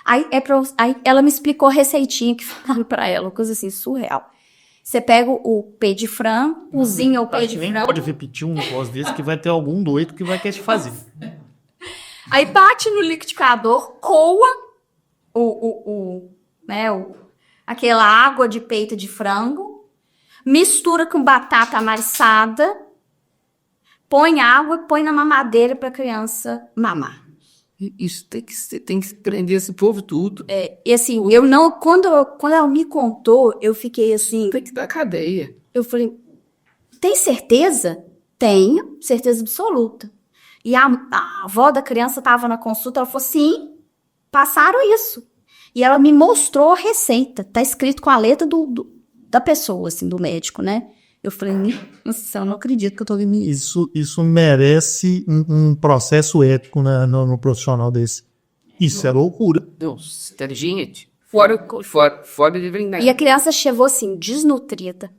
Aí ela me explicou a receitinha que falaram para ela, coisa assim, surreal. Você pega o peito de frango, cozinha o peito de frango. Pode repetir um negócio desse que vai ter algum doido que vai querer te fazer. Aí bate no liquidificador, coa aquela água de peito de frango, mistura com batata amassada, põe água, põe na mamadeira para a criança mamar. Isso tem que prender esse povo tudo. E assim, quando ela me contou, eu fiquei assim, Tem que dar cadeia. eu falei, tem certeza? Tenho, certeza absoluta. E a avó da criança estava na consulta, ela falou, sim, passaram isso. E ela me mostrou a receita, tá escrito com a letra da pessoa, assim, do médico, né? Eu falei, nossa, eu não acredito que eu tô vendo isso. Isso merece um processo ético no profissional desse. Isso é loucura. Deus, inteligente. Fora de verdade. E a criança chegou assim, desnutrida,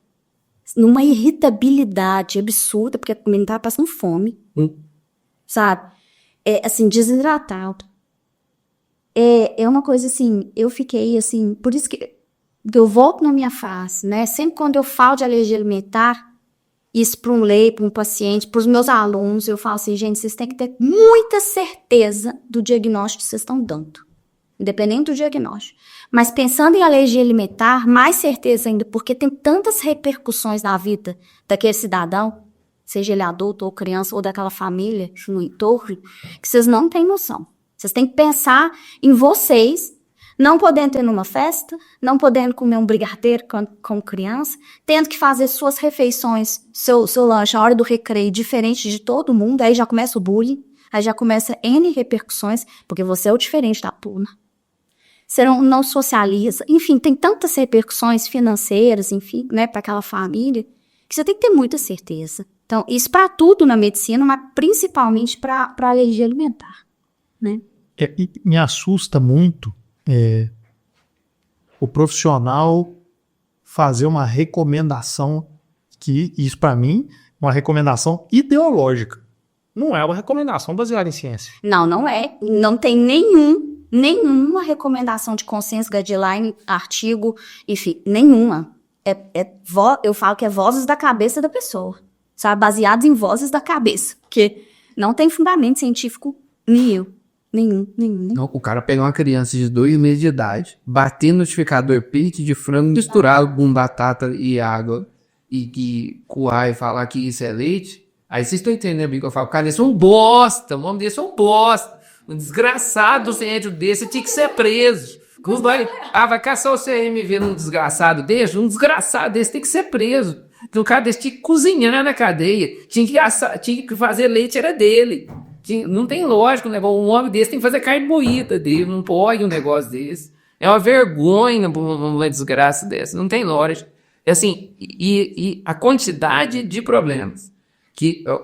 numa irritabilidade absurda, porque a menina tava passando fome, sabe? Assim, desidratado. É uma coisa assim, eu fiquei assim, por isso que eu volto na minha face, né? Sempre quando eu falo de alergia alimentar, isso para um leigo, para um paciente, para os meus alunos, eu falo assim, gente, vocês têm que ter muita certeza do diagnóstico que vocês estão dando, independente do diagnóstico. Mas pensando em alergia alimentar, mais certeza ainda, porque tem tantas repercussões na vida daquele cidadão, seja ele adulto ou criança, ou daquela família no entorno, que vocês não têm noção. Vocês têm que pensar em vocês, não podendo ir numa festa, não podendo comer um brigadeiro com criança, tendo que fazer suas refeições, seu lanche, a hora do recreio, diferente de todo mundo, aí já começa o bullying, aí já começa N repercussões, porque você é o diferente da turma. Você não socializa, enfim, tem tantas repercussões financeiras, enfim, né, para aquela família, que você tem que ter muita certeza. Então, isso para tudo na medicina, mas principalmente para alergia alimentar, né? E me assusta muito o profissional fazer uma recomendação que, isso para mim, é uma recomendação ideológica. Não é uma recomendação baseada em ciência. Não é. Não tem nenhuma recomendação de consenso, guideline, artigo, enfim, nenhuma. Eu falo que é vozes da cabeça da pessoa, sabe? Baseados em vozes da cabeça, porque não tem fundamento científico nenhum. Não, o cara pegar uma criança de 2 meses de idade, bater no liquidificador peito de frango misturado com batata e água e coar e falar que isso é leite. Aí vocês estão entendendo bem que eu falo, cara, isso é um bosta, o nome desse é um bosta. Um desgraçado docente desse tinha que ser preso. Vai caçar o CMV num desgraçado desse? Um desgraçado desse tem que ser preso. Um cara desse tinha que cozinhar na cadeia. Tinha que fazer leite, era dele. Não tem lógica, né? Um homem desse tem que fazer carne moída dele. Não pode um negócio desse. É uma vergonha uma desgraça dessa. Não tem lógica. Assim, e a quantidade de problemas.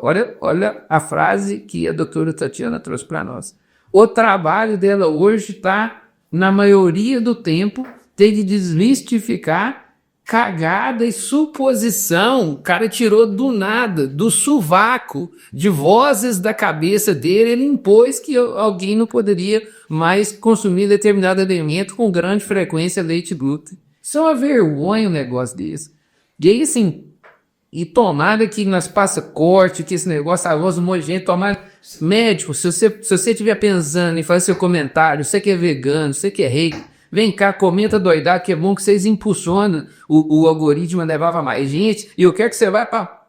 Olha a frase que a doutora Tatiana trouxe para nós. O trabalho dela hoje está, na maioria do tempo, ter de desmistificar cagada e suposição. O cara tirou do nada, do sovaco, de vozes da cabeça dele, ele impôs que alguém não poderia mais consumir determinado alimento com grande frequência, leite e glúten. Isso é uma vergonha um negócio desse. E aí, assim, e tomara que nós passa corte, que esse negócio, a voz do monte de gente, tomara... Médico, se você estiver pensando em fazer seu comentário, você que é vegano, você que é rei, vem cá, comenta doidado, que é bom que vocês impulsionam o algoritmo a levar mais gente, e eu quero que você vá para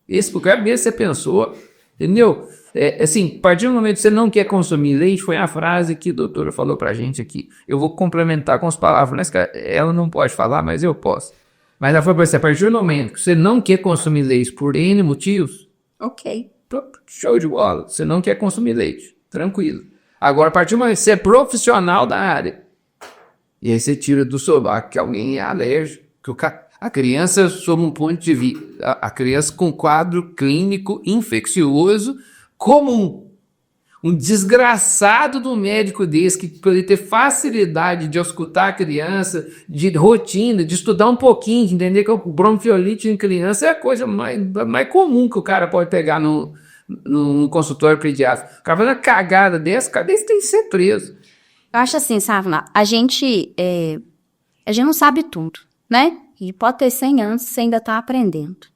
esse lugar mesmo que você pensou, entendeu? Assim, a partir do momento que você não quer consumir leite, foi a frase que a doutora falou pra gente aqui. Eu vou complementar com as palavras, né? Ela não pode falar, mas eu posso. Mas ela falou pra você, a partir do momento que você não quer consumir leite por N motivos, ok. Show de bola, você não quer consumir leite, tranquilo. Agora, a partir do momento que você é profissional da área, e aí você tira do sovaco que alguém é alérgico, a criança, sob um ponto de vista, a criança com quadro clínico infeccioso comum, um desgraçado do médico desse, que poderia ter facilidade de escutar a criança, de rotina, de estudar um pouquinho, de entender que o bronquiolite em criança é a coisa mais comum que o cara pode pegar no consultório pediátrico. O cara faz uma cagada dessa, cara desse tem que ser preso. Eu acho assim, sabe, a gente não sabe tudo, né? E pode ter 100 anos, você ainda está aprendendo.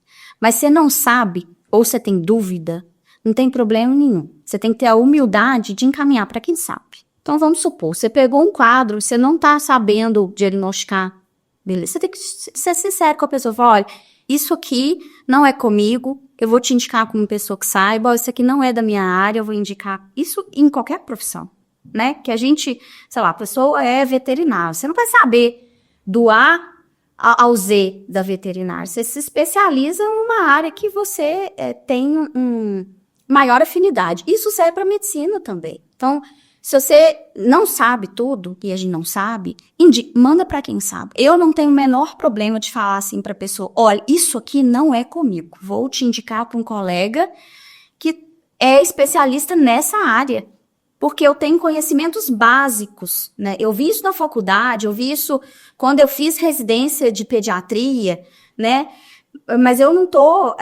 Mas você não sabe, ou você tem dúvida, não tem problema nenhum. Você tem que ter a humildade de encaminhar para quem sabe. Então, vamos supor, você pegou um quadro, você não está sabendo diagnosticar, beleza? Você tem que ser sincero com a pessoa. Falar, olha, isso aqui não é comigo, eu vou te indicar como pessoa que saiba, isso aqui não é da minha área, eu vou indicar. Isso em qualquer profissão, né? Que a gente, sei lá, a pessoa é veterinária, você não vai saber do A ao Z da veterinária. Você se especializa numa área que você tem maior afinidade. Isso serve para medicina também. Então, se você não sabe tudo, e a gente não sabe, manda para quem sabe. Eu não tenho o menor problema de falar assim para a pessoa, olha, isso aqui não é comigo. Vou te indicar para um colega que é especialista nessa área. Porque eu tenho conhecimentos básicos, né? Eu vi isso na faculdade, eu vi isso quando eu fiz residência de pediatria, né? Mas eu não estou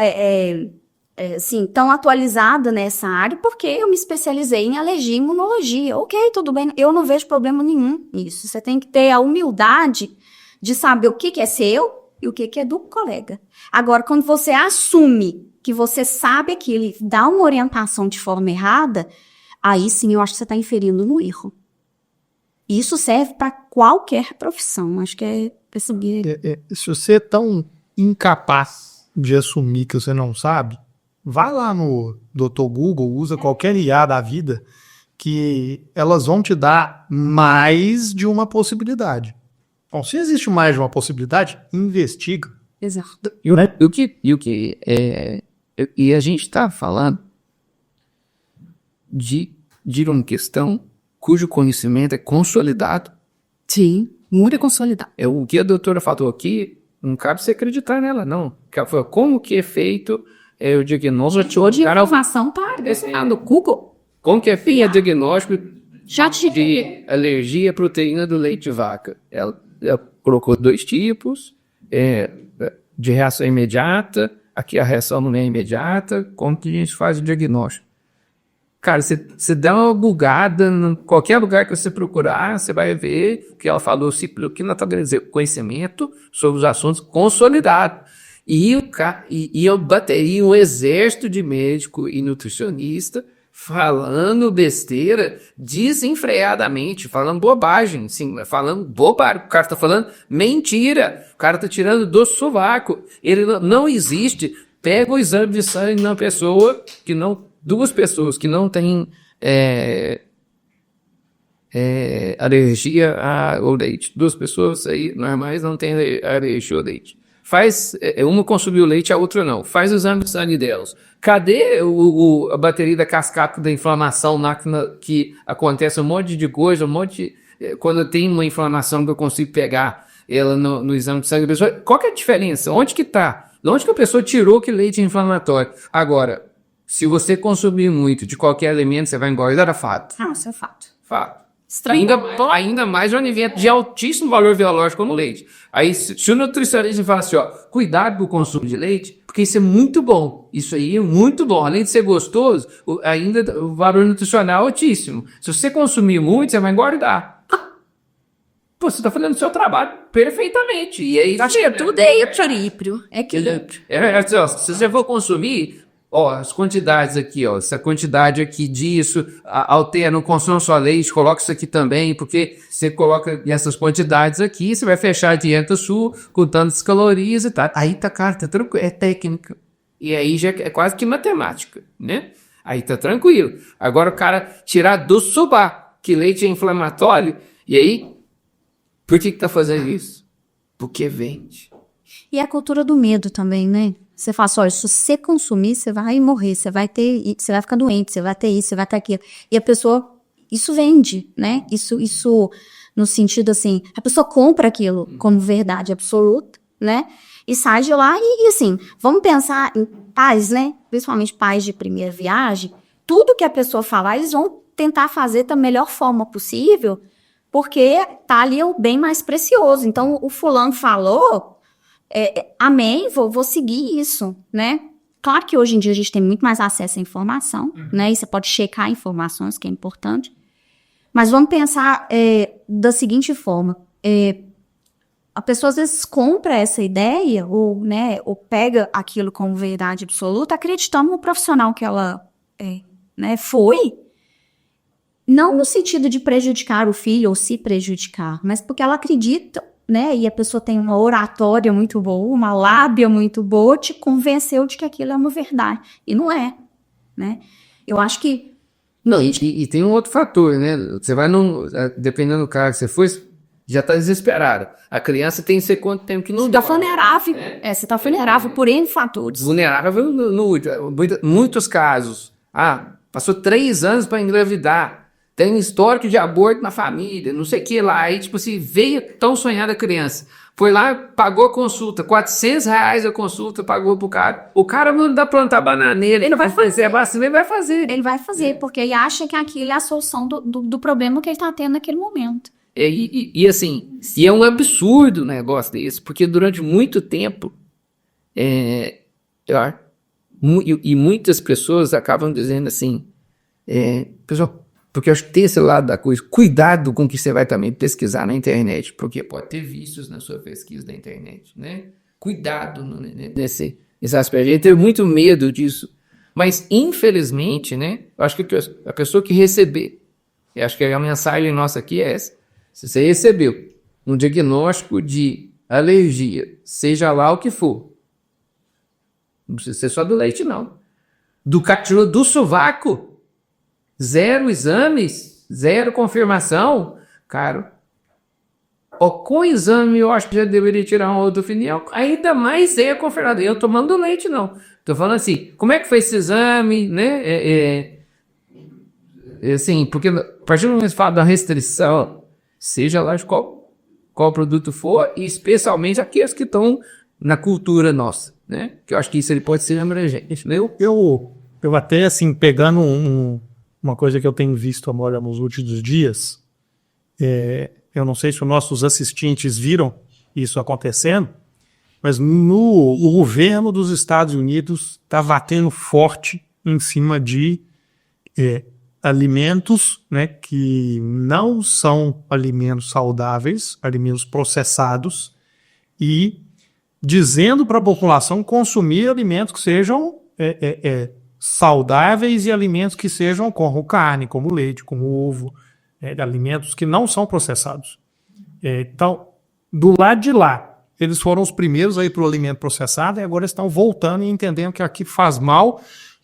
assim, tão atualizada nessa área porque eu me especializei em alergia e imunologia. Ok, tudo bem, eu não vejo problema nenhum nisso. Você tem que ter a humildade de saber o que é seu e o que é do colega. Agora, quando você assume que você sabe aquilo e dá uma orientação de forma errada, aí sim eu acho que você está inferindo no erro. Isso serve para qualquer profissão. Acho que é perceber. Se você é tão incapaz de assumir que você não sabe, vai lá no Dr. Google, usa qualquer IA da vida que elas vão te dar mais de uma possibilidade. Bom, se existe mais de uma possibilidade, investiga. Exato. E a gente está falando de uma questão cujo conhecimento é consolidado. Sim, muito consolidado. É o que a doutora falou aqui, não cabe você acreditar nela, não. Ela falou, como que é feito o diagnóstico? Hoje a informação está no Google. Como que é feito o diagnóstico Já te de alergia à proteína do leite de vaca? Ela colocou 2 tipos, de reação imediata, aqui a reação não é imediata, como que a gente faz o diagnóstico? Cara, você dá uma bugada em qualquer lugar que você procurar, você vai ver que ela falou que não está querendo dizer conhecimento sobre os assuntos consolidados. E eu bateria um exército de médico e nutricionista falando besteira desenfreadamente, falando bobagem, sim, falando bobagem. O cara está falando mentira, o cara está tirando do sovaco. Ele não existe. Pega o exame de sangue de uma pessoa que não. 2 pessoas que não têm alergia ao leite. 2 pessoas aí normais não têm alergia ao leite. Uma consumiu leite, a outra não. Faz o exame de sangue delas. Cadê a bateria da cascata da inflamação que acontece um monte de coisa, quando tem uma inflamação que eu consigo pegar ela no exame de sangue da pessoa? Qual que é a diferença? Onde que está? De onde que a pessoa tirou que leite é inflamatório? Agora, se você consumir muito de qualquer alimento, você vai engordar, é fato. Isso é fato. Fato. Estranho. Ainda mais de um alimento de altíssimo valor biológico como o leite. Aí, se o nutricionista fala assim, cuidado com o consumo de leite, porque isso é muito bom. Isso aí é muito bom. Além de ser gostoso, ainda o valor nutricional é altíssimo. Se você consumir muito, você vai engordar. Pô, você está fazendo o seu trabalho perfeitamente. E aí, Tudo é equilíbrio. Se você for consumir... as quantidades aqui, essa quantidade aqui disso, altera, não consome só leite, coloca isso aqui também, porque você coloca essas quantidades aqui, você vai fechar a dieta sua com tantas calorias e tal. Aí tá, cara, tá tranquilo, é técnica. E aí já é quase que matemática, né? Aí tá tranquilo. Agora o cara tirar do sovaco que leite é inflamatório, e aí, por que tá fazendo isso? Porque vende. E a cultura do medo também, né? Você fala assim, olha, se você consumir, você vai morrer, você vai ficar doente, você vai ter isso, você vai ter aquilo. E a pessoa, isso vende, né? Isso no sentido assim, a pessoa compra aquilo como verdade absoluta, né? E sai de lá e assim, vamos pensar em pais, né? Principalmente pais de primeira viagem, tudo que a pessoa falar, eles vão tentar fazer da melhor forma possível, porque tá ali o bem mais precioso. Então, o fulano falou... amém, vou seguir isso, né? Claro que hoje em dia a gente tem muito mais acesso à informação, né? E você pode checar informações, que é importante. Mas vamos pensar da seguinte forma. A pessoa às vezes compra essa ideia ou pega aquilo como verdade absoluta, acreditando no profissional que ela foi, não no sentido de prejudicar o filho ou se prejudicar, mas porque ela acredita, né? E a pessoa tem uma oratória muito boa, uma lábia muito boa, te convenceu de que aquilo é uma verdade. E não é, né? Eu acho que... Não, e tem um outro fator, né? Você vai dependendo do cara que você for, já tá desesperado. A criança tem que ser quanto tempo que não... Você tá vulnerável. Você tá vulnerável por N fatores. Vulnerável muitos casos. Passou 3 anos para engravidar. Tem histórico de aborto na família, não sei o que lá. Aí, tipo assim, veio tão sonhada a criança. Foi lá, pagou a consulta, R$400 a consulta, pagou pro cara. O cara não dá plantar bananeira. Ele vai fazer. Ele vai fazer. Ele vai fazer, porque ele acha que aquilo é a solução do problema que ele tá tendo naquele momento. E assim, é um absurdo um negócio desse, porque durante muito tempo, muitas pessoas acabam dizendo assim, pessoal, porque eu acho que tem esse lado da coisa, cuidado com o que você vai também pesquisar na internet, porque pode ter vícios na sua pesquisa da internet, né? Cuidado nesse aspecto. A gente tem muito medo disso, mas infelizmente, né? Eu acho que a pessoa que receber, eu acho que a mensagem nossa aqui é essa, se você recebeu um diagnóstico de alergia, seja lá o que for, não precisa ser só do leite não, do sovaco, 0 exames, 0 confirmação, cara, com o exame eu acho que já deveria tirar uma outra opinião, ainda mais é confirmado. Eu tomando leite, não. Tô falando assim, como é que foi esse exame, né? Assim, porque a partir do momento que fala da restrição, seja lá de qual produto for, e especialmente aqueles que estão na cultura nossa, né? Que eu acho que isso ele pode ser abrangente, né? Eu até, assim, pegando uma coisa que eu tenho visto agora nos últimos dias, eu não sei se os nossos assistentes viram isso acontecendo, mas o governo dos Estados Unidos está batendo forte em cima de alimentos, né, que não são alimentos saudáveis, alimentos processados, e dizendo para a população consumir alimentos que sejam saudáveis e alimentos que sejam como carne, como leite, como ovo, alimentos que não são processados. Então, do lado de lá, eles foram os primeiros a ir para o alimento processado e agora estão voltando e entendendo que aqui faz mal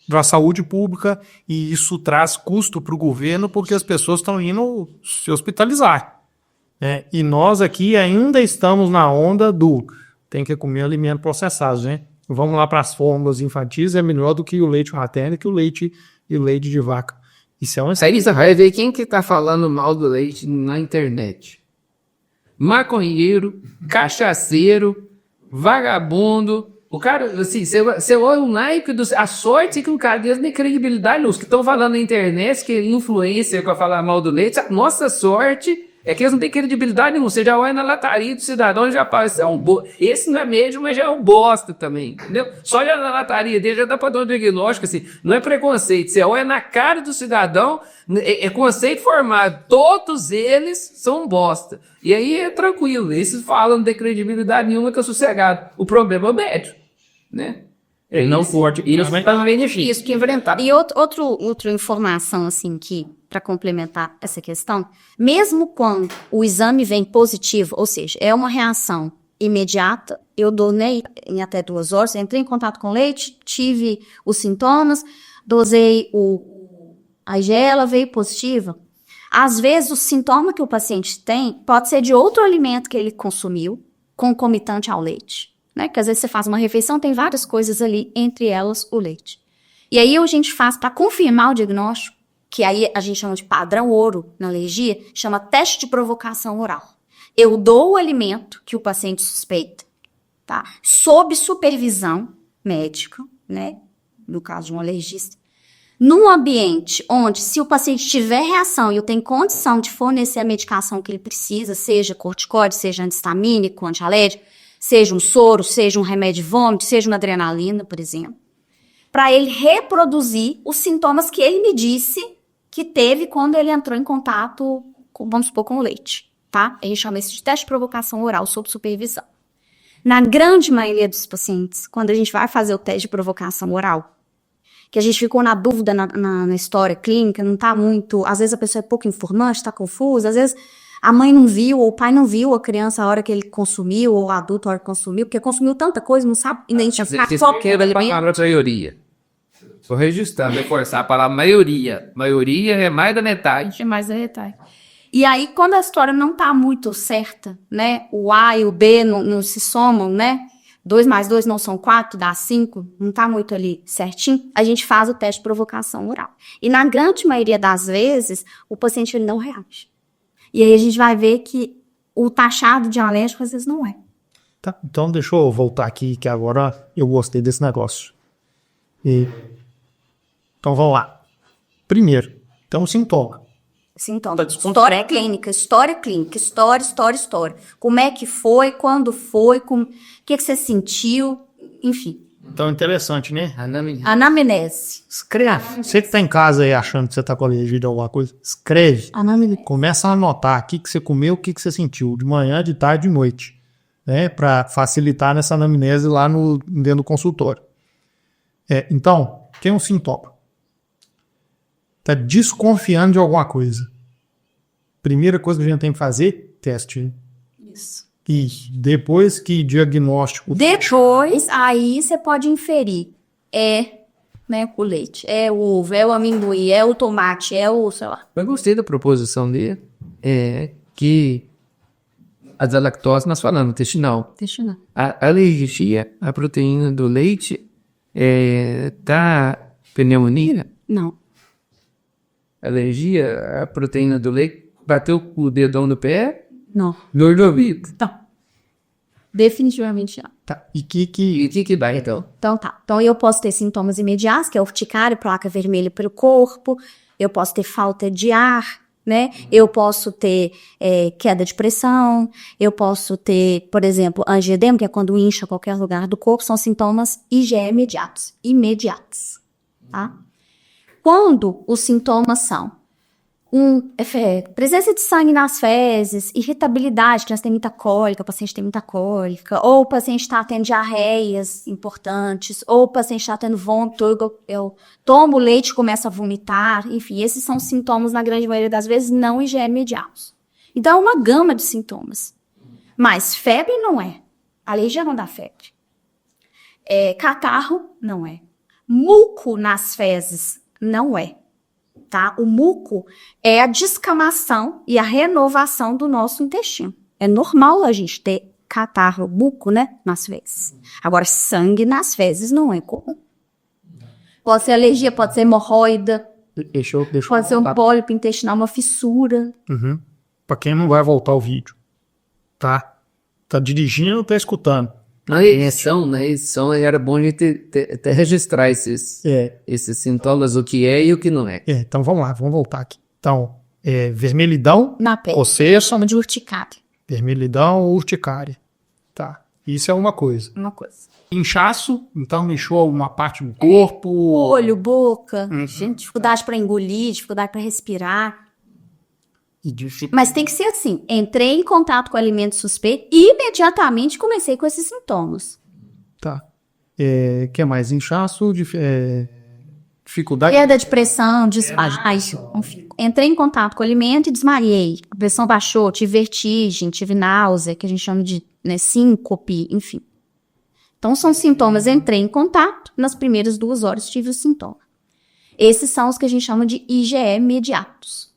para a saúde pública e isso traz custo para o governo porque as pessoas estão indo se hospitalizar. E nós aqui ainda estamos na onda do tem que comer alimento processado, né? Vamos lá para as fórmulas infantis, é melhor do que o leite materno e o leite de vaca. Isso é uma... Aí você vai ver quem que tá falando mal do leite na internet. Maconheiro, cachaceiro, vagabundo. O cara, assim, você olha o naipe a sorte é que o cara dele tem credibilidade. Os que estão falando na internet, que influencer para falar mal do leite, a nossa sorte é que eles não têm credibilidade nenhuma. Você já olha na lataria do cidadão e já fala, esse não é médium, mas já é um bosta também, entendeu? Só olha na lataria dele, já dá para dar um diagnóstico, assim, não é preconceito. Você olha na cara do cidadão, é conceito formado. Todos eles são bosta. E aí é tranquilo, esses falam não tem credibilidade nenhuma, que é sossegado. O problema é o médium, né? Ele não forte, e não está bem difícil que enfrentar. E outra informação, assim, que para complementar essa questão, mesmo quando o exame vem positivo, ou seja, é uma reação imediata, eu donei em até 2 horas, entrei em contato com o leite, tive os sintomas, dosei a IgE, ela veio positiva. Às vezes, o sintoma que o paciente tem pode ser de outro alimento que ele consumiu, concomitante ao leite. Né? Porque às vezes você faz uma refeição, tem várias coisas ali, entre elas o leite. E aí a gente faz, para confirmar o diagnóstico, que aí a gente chama de padrão ouro na alergia, chama teste de provocação oral. Eu dou o alimento que o paciente suspeita, tá? Sob supervisão médica, né? No caso de um alergista, num ambiente onde, se o paciente tiver reação e eu tenho condição de fornecer a medicação que ele precisa, seja corticóide, seja antihistamínico, antialérgico, seja um soro, seja um remédio de vômito, seja uma adrenalina, por exemplo, para ele reproduzir os sintomas que ele me disse que teve quando ele entrou em contato, vamos supor, com o leite, tá? A gente chama isso de teste de provocação oral sob supervisão. Na grande maioria dos pacientes, quando a gente vai fazer o teste de provocação oral, que a gente ficou na dúvida na história clínica, não tá muito, às vezes a pessoa é pouco informante, está confusa, às vezes a mãe não viu, ou o pai não viu a criança a hora que ele consumiu, ou o adulto a hora que consumiu, porque consumiu tanta coisa, não sabe identificar qual que é a maioria. Vou registrar, reforçar a palavra maioria. Maioria é mais da metade. É mais da metade. E aí, quando a história não tá muito certa, né, o A e o B não se somam, né, 2 mais 2 não são 4, dá 5, não tá muito ali certinho, a gente faz o teste de provocação oral. E na grande maioria das vezes, o paciente ele não reage. E aí a gente vai ver que o taxado de alérgico às vezes não é. Tá, então deixa eu voltar aqui, que agora eu gostei desse negócio. Então vamos lá. Primeiro, então o sintoma. Sintoma. História clínica, história. Como é que foi, quando foi, o que você sentiu, enfim. Então interessante, né? Anamnese. Escreve. Você que tá em casa aí achando que você tá com alergia de alguma coisa, escreve. Anamnese. Começa a anotar o que você comeu, o que você sentiu, de manhã, de tarde, de noite. Né? Para facilitar nessa anamnese lá dentro do consultório. Então, tem um sintoma. Tá desconfiando de alguma coisa. Primeira coisa que a gente tem que fazer, teste. Né? Isso. E depois que diagnóstico... Depois, aí você pode inferir. né, com o leite. É o ovo, é o amendoim, é o tomate, é o, sei lá. Eu gostei da proposição dele, que a da lactose nós falamos, intestinal. Deixa eu ver. A alergia à proteína do leite da pneumonia, Não. alergia à proteína do leite, bateu com o dedão no pé, Não. dor de ouvido. Então. Definitivamente não. Tá. E E o que dá, então? Então tá. Então eu posso ter sintomas imediatos, que é urticária, placa vermelha pelo corpo, eu posso ter falta de ar, né? Eu posso ter queda de pressão, eu posso ter, por exemplo, angioedema, que é quando incha qualquer lugar do corpo, são sintomas IgE imediatos, tá? Quando os sintomas são presença de sangue nas fezes, irritabilidade, criança tem muita cólica, o paciente tem muita cólica, ou o paciente está tendo diarreias importantes, ou o paciente está tendo vômito, eu tomo leite e começo a vomitar, enfim, esses são sintomas, na grande maioria das vezes, não IgE imediatos. Então, é uma gama de sintomas. Mas febre não é. Alergia não dá febre. Catarro não é. Muco nas fezes não é. Tá? O muco é a descamação e a renovação do nosso intestino. É normal a gente ter catarro, muco, né, nas fezes. Agora, sangue nas fezes não é comum. Pode ser alergia, pode ser hemorroida, pode ser um pólipo intestinal, uma fissura. Uhum. Pra quem não vai voltar o vídeo, tá? Tá dirigindo, tá escutando. Na edição era bom a gente até registrar esses sintomas, o que é e o que não é. Então vamos lá, vamos voltar aqui. Então, vermelhidão, Na pele. coceira, Chama de urticária. vermelhidão ou urticária. Tá, isso é uma coisa. Uma coisa. Inchaço, então inchou alguma parte do corpo. Olho, boca, dificuldade para engolir, dificuldade para respirar. Mas tem que ser assim, entrei em contato com o alimento suspeito e imediatamente comecei com esses sintomas. Tá. Que mais? Inchaço, dificuldade. Perda de pressão, desmaio, enfim. Entrei em contato com o alimento e desmaiei. A pressão baixou, tive vertigem, tive náusea, que a gente chama de síncope, enfim. Então são sintomas, entrei em contato, nas primeiras 2 horas tive o sintoma. Esses são os que a gente chama de IgE imediatos,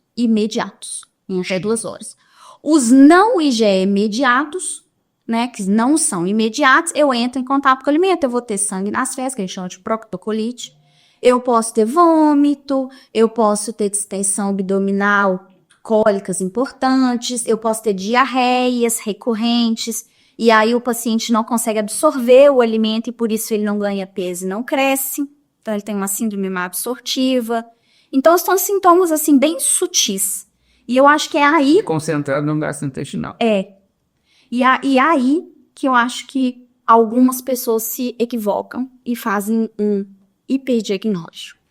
em até 2 horas. Os não IgE imediatos, né, que não são imediatos, eu entro em contato com o alimento, eu vou ter sangue nas fezes, que a gente chama de proctocolite, eu posso ter vômito, eu posso ter distensão abdominal, cólicas importantes, eu posso ter diarreias recorrentes, e aí o paciente não consegue absorver o alimento e por isso ele não ganha peso e não cresce, então ele tem uma síndrome má absortiva. Então são sintomas assim bem sutis. E eu acho que é aí... Concentrado no gastrointestinal. E aí que eu acho que algumas pessoas se equivocam e fazem um hiperdiagnóstico.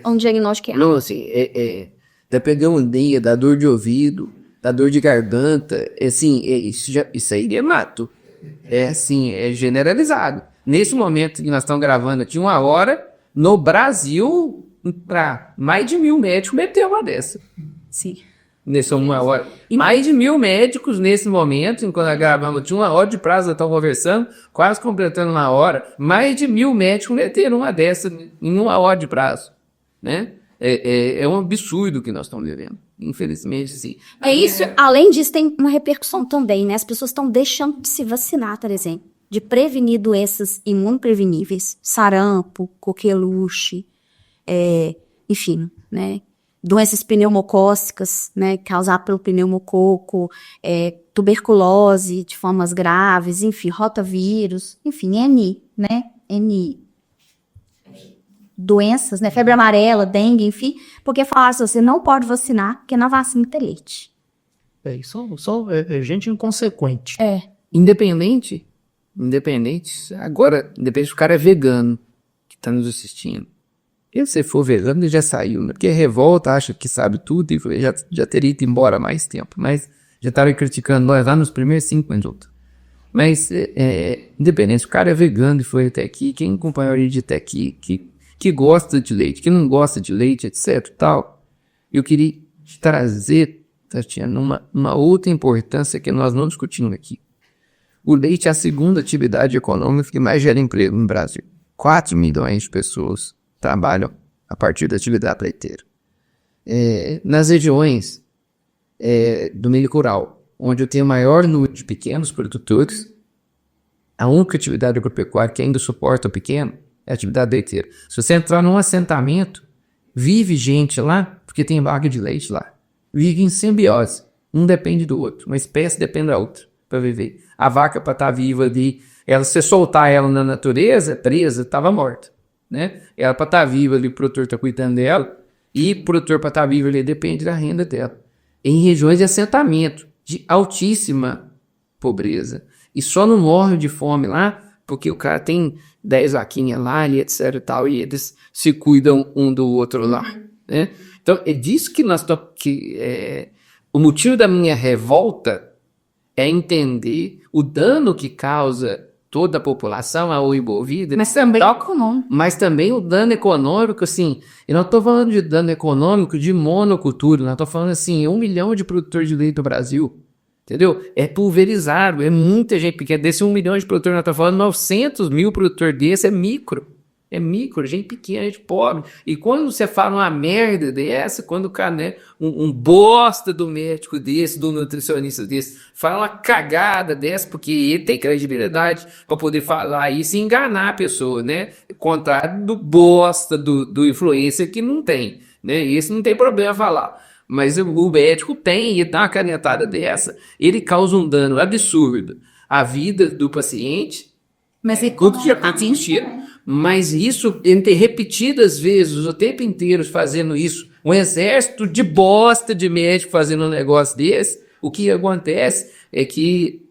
Um diagnóstico errado. Não, assim, dependendo do dia, da dor de ouvido, da dor de garganta, assim, isso aí é mato. É generalizado. Nesse momento que nós estamos gravando aqui, 1 hora, no Brasil, para mais de 1.000 médicos meteu uma dessa. Sim. Nessa 1 hora. Mais de 1.000 médicos nesse momento, enquanto nós gravamos, tinha 1 hora de prazo, nós estamos conversando, quase completando 1 hora. Mais de 1.000 médicos meteram uma dessa em 1 hora de prazo. Né? É um absurdo que nós estamos vivendo. Infelizmente, sim. Isso, além disso, tem uma repercussão também, né? As pessoas estão deixando de se vacinar, por exemplo, de prevenir doenças imunopreveníveis, sarampo, coqueluche, enfim, né? Doenças pneumocócicas, né? Causadas pelo pneumococo, tuberculose de formas graves, enfim, rotavírus, enfim, N doenças, né? Febre amarela, dengue, enfim, porque falaram assim, você não pode vacinar, porque na vacina tem leite. É gente inconsequente. Independente, agora, independente se o cara é vegano, que está nos assistindo. E se for vegano, ele já saiu, né? Porque revolta, acha que sabe tudo e já teria ido embora há mais tempo. Mas já estavam criticando nós lá nos primeiros 5 minutos. Mas, independente, se o cara é vegano e foi até aqui, quem acompanhou ele de até aqui, que gosta de leite, que não gosta de leite, etc, tal, eu queria te trazer, Tatiana, uma outra importância que nós não discutimos aqui. O leite é a segunda atividade econômica que mais gera emprego no Brasil. 4 milhões de pessoas trabalham a partir da atividade leiteira. Nas regiões do meio rural, onde eu tenho maior número de pequenos produtores, a única atividade agropecuária que ainda suporta o pequeno é a atividade leiteira. Se você entrar num assentamento, vive gente lá, porque tem vaca de leite lá. Vive em simbiose. Um depende do outro. Uma espécie depende da outra para viver. A vaca, para estar viva ali, se você soltar ela na natureza, presa, estava morta. Né? Ela, para estar viva ali, o produtor está cuidando dela. E o produtor, para estar vivo ali, depende da renda dela. Em regiões de assentamento, de altíssima pobreza. E só não morre de fome lá, porque o cara tem 10 vaquinhas lá, e etc e tal, e eles se cuidam um do outro lá. Né? Então, é disso que nós estamos... O motivo da minha revolta é entender o dano que causa toda a população, a oi bovina, Mas também econômico. mas também o dano econômico, assim, eu não estou falando de dano econômico de monocultura, não estou falando assim, 1 milhão de produtores de leite no Brasil, entendeu? É pulverizado, é muita gente pequena, desse 1 milhão de produtores, nós estamos falando 900 mil produtores desse, é micro, gente pequena, gente pobre, e quando você fala uma merda dessa, quando o cara, né, um bosta do médico desse, do nutricionista desse, fala uma cagada dessa, porque ele tem credibilidade para poder falar isso e enganar a pessoa, né, contrário do bosta do influencer que não tem, né, esse não tem problema falar, mas o médico tem, e dá uma canetada dessa, ele causa um dano absurdo à vida do paciente, Mas mas isso, ele tem repetidas vezes, o tempo inteiro fazendo isso, um exército de bosta de médico fazendo um negócio desse, o que acontece é que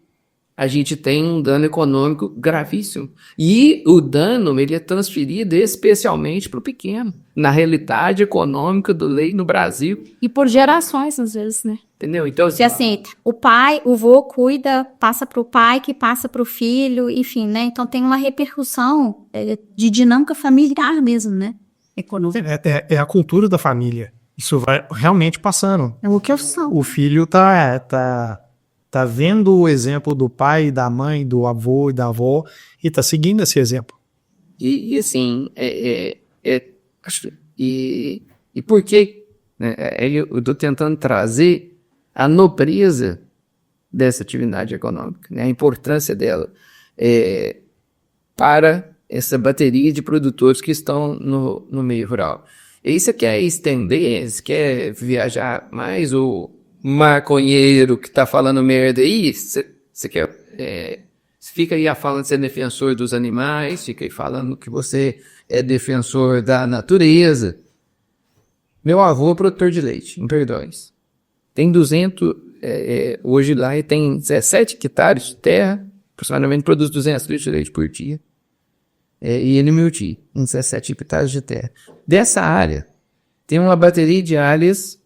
a gente tem um dano econômico gravíssimo. E o dano, ele é transferido especialmente para o pequeno, na realidade econômica do leite no Brasil. E por gerações, às vezes, né? Entendeu? Então, Se assim, o vô cuida, passa para o pai, que passa para o filho, enfim, né? Então tem uma repercussão de dinâmica familiar mesmo, né? Econômica. É a cultura da família. Isso vai realmente passando. É o que eu sou. O filho tá vendo o exemplo do pai, da mãe, do avô e da avó e tá seguindo esse exemplo. E assim, e por que, né, eu estou tentando trazer a nobreza dessa atividade econômica, né, a importância dela para essa bateria de produtores que estão no meio rural. E você quer estender, você quer viajar mais, o maconheiro que está falando merda aí, você quer... Você fica aí falando que você é defensor dos animais, fica aí falando que você é defensor da natureza. Meu avô é produtor de leite, em Perdões. Tem 200, hoje lá ele tem 17 hectares de terra, aproximadamente produz 200 litros de leite por dia. E ele multi em 17 hectares de terra. Dessa área, tem uma bateria de áreas,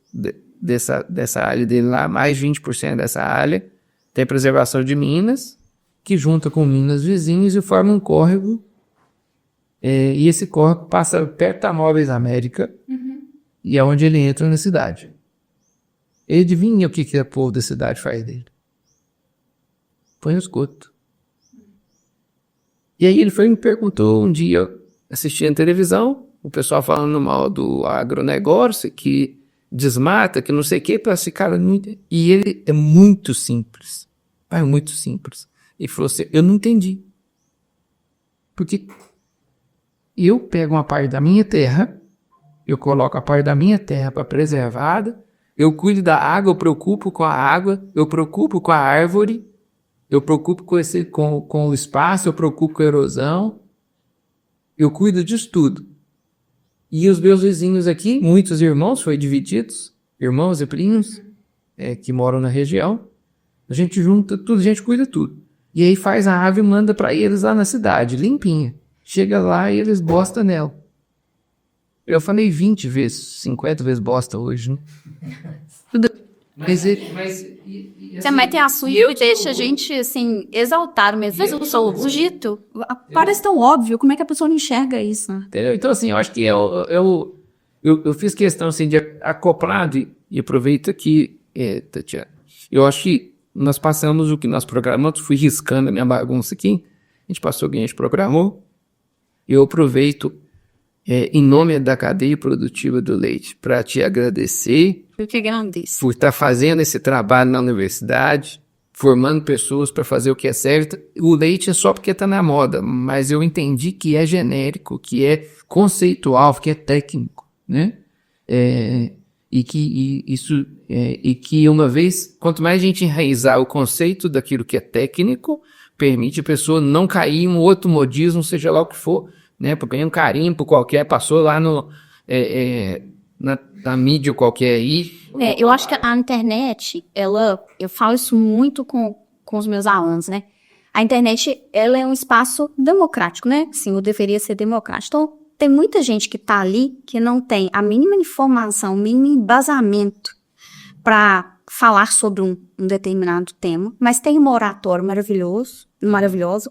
dessa área dele lá, mais 20% dessa área, tem preservação de minas, que junta com minas vizinhas e forma um córrego. E esse córrego passa perto da Móveis América, e é onde ele entra na cidade. Ele adivinha o que o povo da cidade faz dele? Põe o esgoto. E aí ele foi e me perguntou um dia, assistindo a televisão, o pessoal falando mal do agronegócio, que desmata, que não sei o que, para esse cara não entender. E ele é muito simples. É muito simples. Ele falou assim, eu não entendi. Porque eu pego uma parte da minha terra, eu coloco a parte da minha terra para preservada, eu cuido da água, eu preocupo com a água, eu preocupo com a árvore, eu preocupo com o espaço, eu preocupo com a erosão, eu cuido disso tudo. E os meus vizinhos aqui, muitos irmãos, foi divididos, irmãos e primos, que moram na região, a gente junta tudo, a gente cuida tudo. E aí faz a ave e manda para eles lá na cidade, limpinha. Chega lá e eles bostam nela. Eu falei 20 vezes, 50 vezes bosta hoje, né? Mas Mas tem assunto que deixa a gente, assim, exaltar mesmo. Eu sou o dito, parece tão óbvio, como é que a pessoa não enxerga isso? Né? Entendeu? Então, assim, eu acho que eu fiz questão, assim, de acoplar, e aproveito aqui, Tatiana, eu acho que nós passamos o que nós programamos, fui riscando a minha bagunça aqui, a gente passou o que a gente programou, eu aproveito em nome da cadeia produtiva do leite, para te agradecer Eu que agradeço. por estar fazendo esse trabalho na universidade, formando pessoas para fazer o que é certo. O leite é só porque está na moda, mas eu entendi que é genérico, que é conceitual, que é técnico, né? E que uma vez, quanto mais a gente enraizar o conceito daquilo que é técnico, permite a pessoa não cair em um outro modismo, seja lá o que for, né? Porque ganha um carimbo qualquer, passou lá na mídia qualquer aí. Eu acho que a internet, eu falo isso muito com os meus alunos, né? A internet, ela é um espaço democrático, né? Sim, eu deveria ser democrático. Então, tem muita gente que tá ali que não tem a mínima informação, o mínimo embasamento para falar sobre um determinado tema, mas tem um oratório maravilhoso,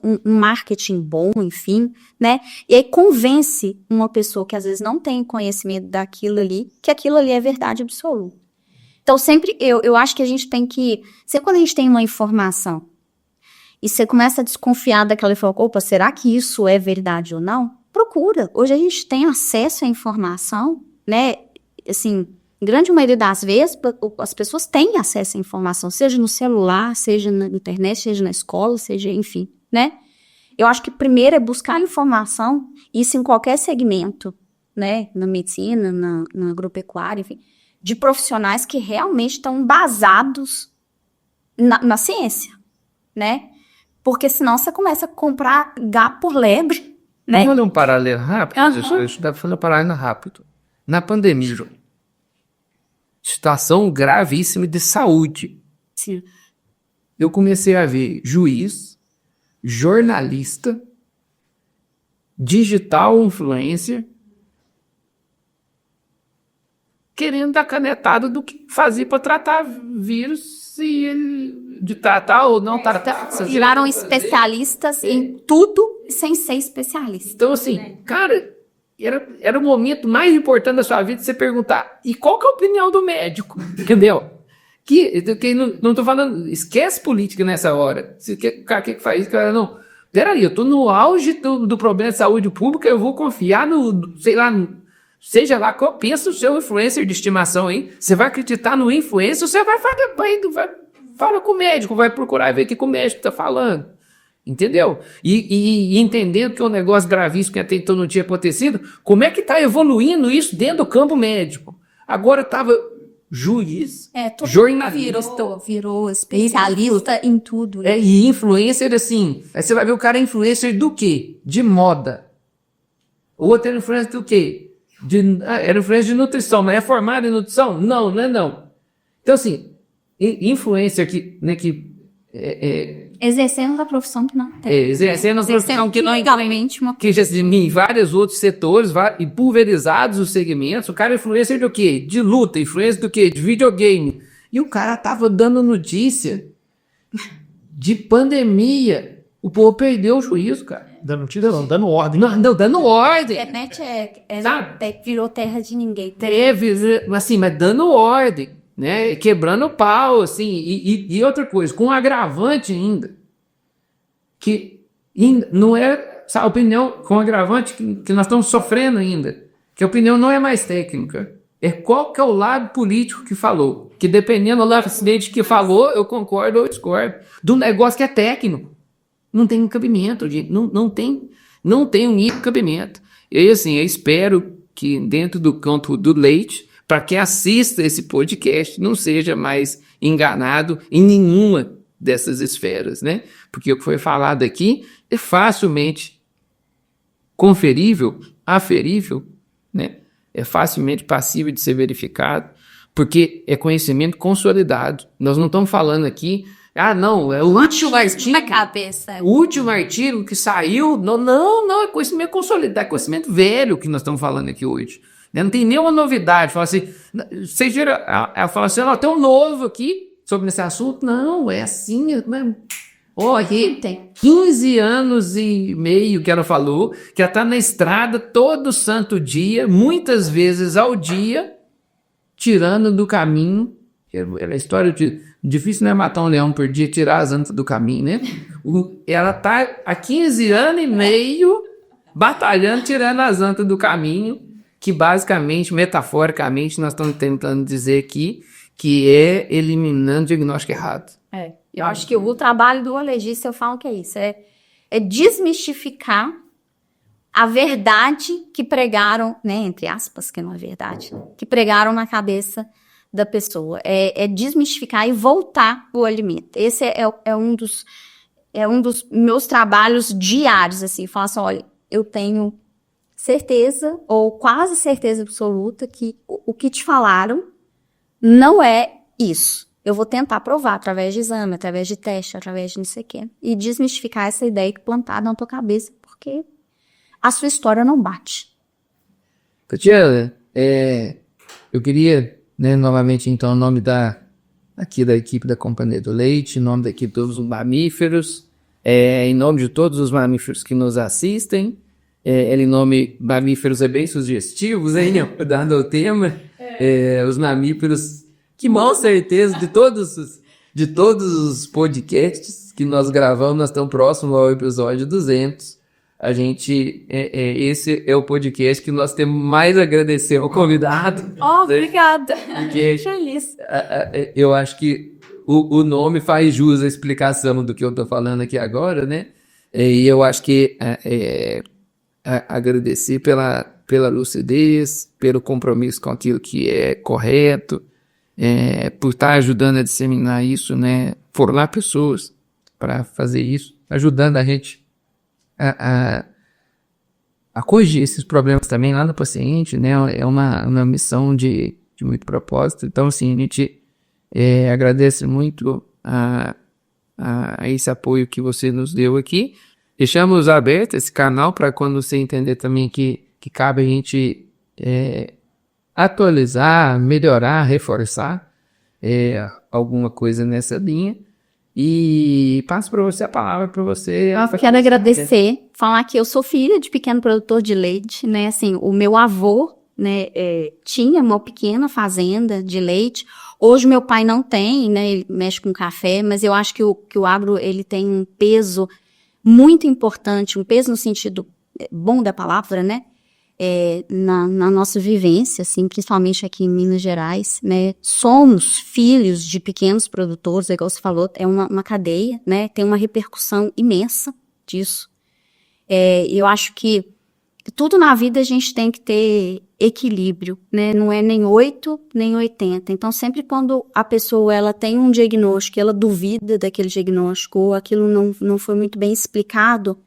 um marketing bom, enfim, né? E aí convence uma pessoa que às vezes não tem conhecimento daquilo ali, que aquilo ali é verdade absoluta. Então, sempre, eu acho que a gente tem que, sempre quando a gente tem uma informação, e você começa a desconfiar daquela informação, opa, será que isso é verdade ou não? Procura. Hoje a gente tem acesso à informação, né? Assim, em grande maioria das vezes, as pessoas têm acesso à informação, seja no celular, seja na internet, seja na escola, seja, enfim, né? Eu acho que primeiro é buscar informação, isso em qualquer segmento, né? Na medicina, na agropecuária, enfim, de profissionais que realmente estão embasados na ciência, né? Porque senão você começa a comprar gato por lebre, né? Vamos fazer um paralelo rápido? Deixa eu fazer um paralelo rápido. Na pandemia, situação gravíssima de saúde. Sim. Eu comecei a ver juiz, jornalista, digital influencer, querendo dar canetada do que fazia para tratar vírus, se ele de tratar ou não tratar. Viraram especialistas em tudo sem ser especialista. Então, assim, cara, era o momento mais importante da sua vida de você perguntar, e qual que é a opinião do médico? Entendeu? Que não tô falando, esquece política nessa hora. O cara que faz isso, cara, não. Peraí, eu tô no auge do problema de saúde pública, eu vou confiar sei lá, seja lá qual pensa o seu influencer de estimação aí. Você vai acreditar no influencer, você vai fala com o médico, vai procurar ver o que o médico tá falando. Entendeu? E entendendo que é um negócio gravíssimo que até então não tinha acontecido, como é que tá evoluindo isso dentro do campo médico? Agora tava juiz, jornalista. Virou especialista em tudo. Né? E influencer, assim, aí você vai ver o cara é influencer do quê? De moda. O outro era influencer do quê? Era influencer de nutrição, mas é formado em nutrição? Não, não é não. Então, assim, influencer exercendo a profissão que não tem. Exercendo a profissão que não legalmente uma que já em vários outros setores e pulverizados os segmentos. O cara é influencer do quê? De luta, influencer do quê? De videogame. E o cara tava dando notícia de pandemia. O povo perdeu o juízo, cara. Dando notícia não, dando ordem. Não, dando ordem. A internet virou terra de ninguém. Assim, mas dando ordem, né? Quebrando o pau, assim. E outra coisa, com um agravante ainda. Que não é a opinião com agravante que nós estamos sofrendo ainda. Que a opinião não é mais técnica. É qual que é o lado político que falou. Que dependendo do lado que falou, eu concordo ou discordo. Do negócio que é técnico. Não tem cabimento, gente. Não tem um cabimento. E assim, eu espero que dentro do campo do leite, para quem assista esse podcast, não seja mais enganado em nenhuma dessas esferas, né? Porque o que foi falado aqui é facilmente conferível, aferível, né? É facilmente passível de ser verificado, porque é conhecimento consolidado. Nós não estamos falando aqui, não, é o último artigo. Na cabeça. O último artigo que saiu, não, é conhecimento consolidado, é conhecimento velho que nós estamos falando aqui hoje. Não tem nenhuma novidade. Fala assim, ela fala assim, tem um novo aqui sobre esse assunto. Não, é assim. Tem 15 anos e meio que ela falou, que ela está na estrada todo santo dia, muitas vezes ao dia, tirando do caminho. Era a história de difícil não é matar um leão por dia, tirar as antas do caminho, né? Ela está há 15 anos e meio batalhando, tirando as antas do caminho, que basicamente, metaforicamente, nós estamos tentando dizer aqui, que é eliminando o diagnóstico errado. Eu acho que o trabalho do alergista, eu falo que é isso, é desmistificar a verdade que pregaram, né, entre aspas, que não é verdade, que pregaram na cabeça da pessoa. É desmistificar e voltar o alimento. Esse é um dos meus trabalhos diários, assim, falar assim, olha, eu tenho certeza, ou quase certeza absoluta, que o que te falaram não é isso. Eu vou tentar provar através de exame, através de teste, através de não sei o quê, e desmistificar essa ideia que plantaram na tua cabeça, porque a sua história não bate. Tatiana, eu queria, né, novamente, então, em nome aqui da equipe da Companhia do Leite, em nome da equipe de todos os mamíferos, em nome de todos os mamíferos que nos assistem, em nome mamíferos bem sugestivos, hein, dado o tema, os mamíferos que, com certeza, de todos os podcasts que nós gravamos, nós estamos próximos ao episódio 200. A gente, esse é o podcast que nós temos mais a agradecer ao convidado. Obrigada. Porque Feliz. eu acho que o nome faz jus à explicação do que eu estou falando aqui agora, né? E eu acho que agradecer pela lucidez, pelo compromisso com aquilo que é correto, por estar ajudando a disseminar isso, né? Formar pessoas para fazer isso, ajudando a gente a corrigir esses problemas também lá no paciente, né? É uma missão de muito propósito. Então, assim, a gente agradece muito a esse apoio que você nos deu aqui. Deixamos aberto esse canal para quando você entender também que cabe a gente atualizar, melhorar, reforçar alguma coisa nessa linha. E passo para você a palavra para você. Eu quero agradecer, falar que eu sou filha de pequeno produtor de leite, né? Assim, o meu avô, né, tinha uma pequena fazenda de leite. Hoje meu pai não tem, né? Ele mexe com café, mas eu acho que o agro ele tem um peso muito importante, um peso no sentido bom da palavra, né? Na nossa vivência, assim, principalmente aqui em Minas Gerais, né? Somos filhos de pequenos produtores, igual você falou, é uma cadeia, né? Tem uma repercussão imensa disso. Eu acho que tudo na vida a gente tem que ter equilíbrio, né? Não é nem 8, nem 80. Então, sempre quando a pessoa ela tem um diagnóstico, ela duvida daquele diagnóstico, ou aquilo não foi muito bem explicado,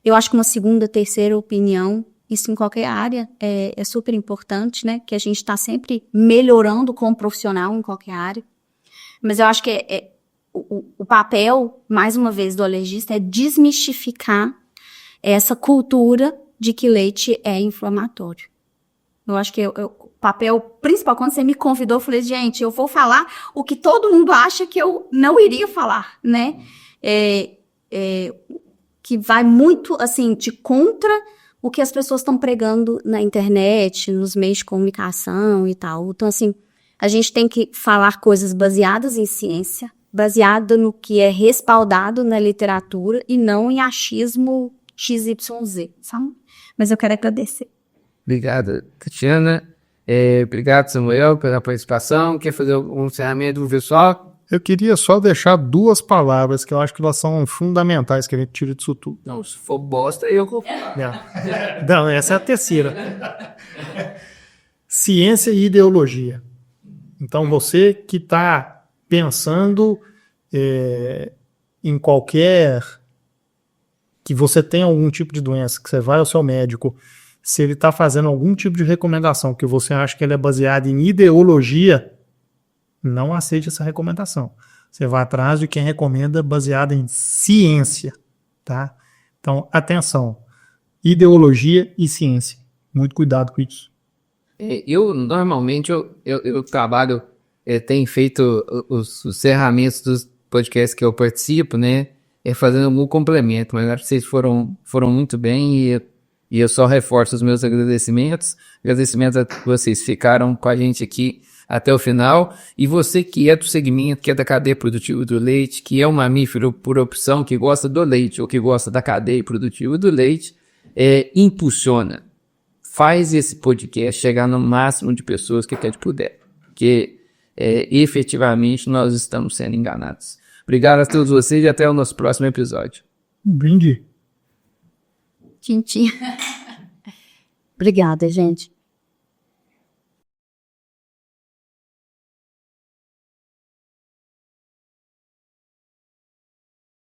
eu acho que uma segunda, terceira opinião, isso em qualquer área é super importante, né? Que a gente está sempre melhorando como profissional em qualquer área. Mas eu acho que o papel, mais uma vez, do alergista é desmistificar essa cultura de que leite é inflamatório. Eu acho que o papel principal, quando você me convidou, eu falei, gente, eu vou falar o que todo mundo acha que eu não iria falar, né? Que vai muito, assim, de contra o que as pessoas estão pregando na internet, nos meios de comunicação e tal. Então, assim, a gente tem que falar coisas baseadas em ciência, baseada no que é respaldado na literatura e não em achismo XYZ, sabe? Mas eu quero agradecer. Obrigado, Tatiana. Obrigado, Samuel, pela participação. Quer fazer um encerramento do pessoal? Eu queria só deixar 2 palavras que eu acho que elas são fundamentais que a gente tira disso tudo. Não, se for bosta, eu vou falar. Não, essa é a terceira. Ciência e ideologia. Então, você que está pensando em qualquer... que você tem algum tipo de doença, que você vai ao seu médico, se ele está fazendo algum tipo de recomendação que você acha que ele é baseado em ideologia, não aceite essa recomendação. Você vai atrás de quem recomenda baseado em ciência, tá? Então, atenção. Ideologia e ciência. Muito cuidado com isso. Normalmente, eu trabalho, tenho feito os encerramentos dos podcasts que eu participo, né? Fazendo um complemento, mas acho que vocês foram muito bem e eu só reforço os meus agradecimentos. Agradecimentos a que vocês ficaram com a gente aqui até o final. E você que é do segmento, que é da cadeia produtiva do leite, que é um mamífero por opção, que gosta do leite ou que gosta da cadeia produtiva do leite, impulsiona. Faz esse podcast chegar no máximo de pessoas que puder. Porque efetivamente nós estamos sendo enganados. Obrigado a todos vocês e até o nosso próximo episódio. Brinde. Tintim. Obrigada, gente.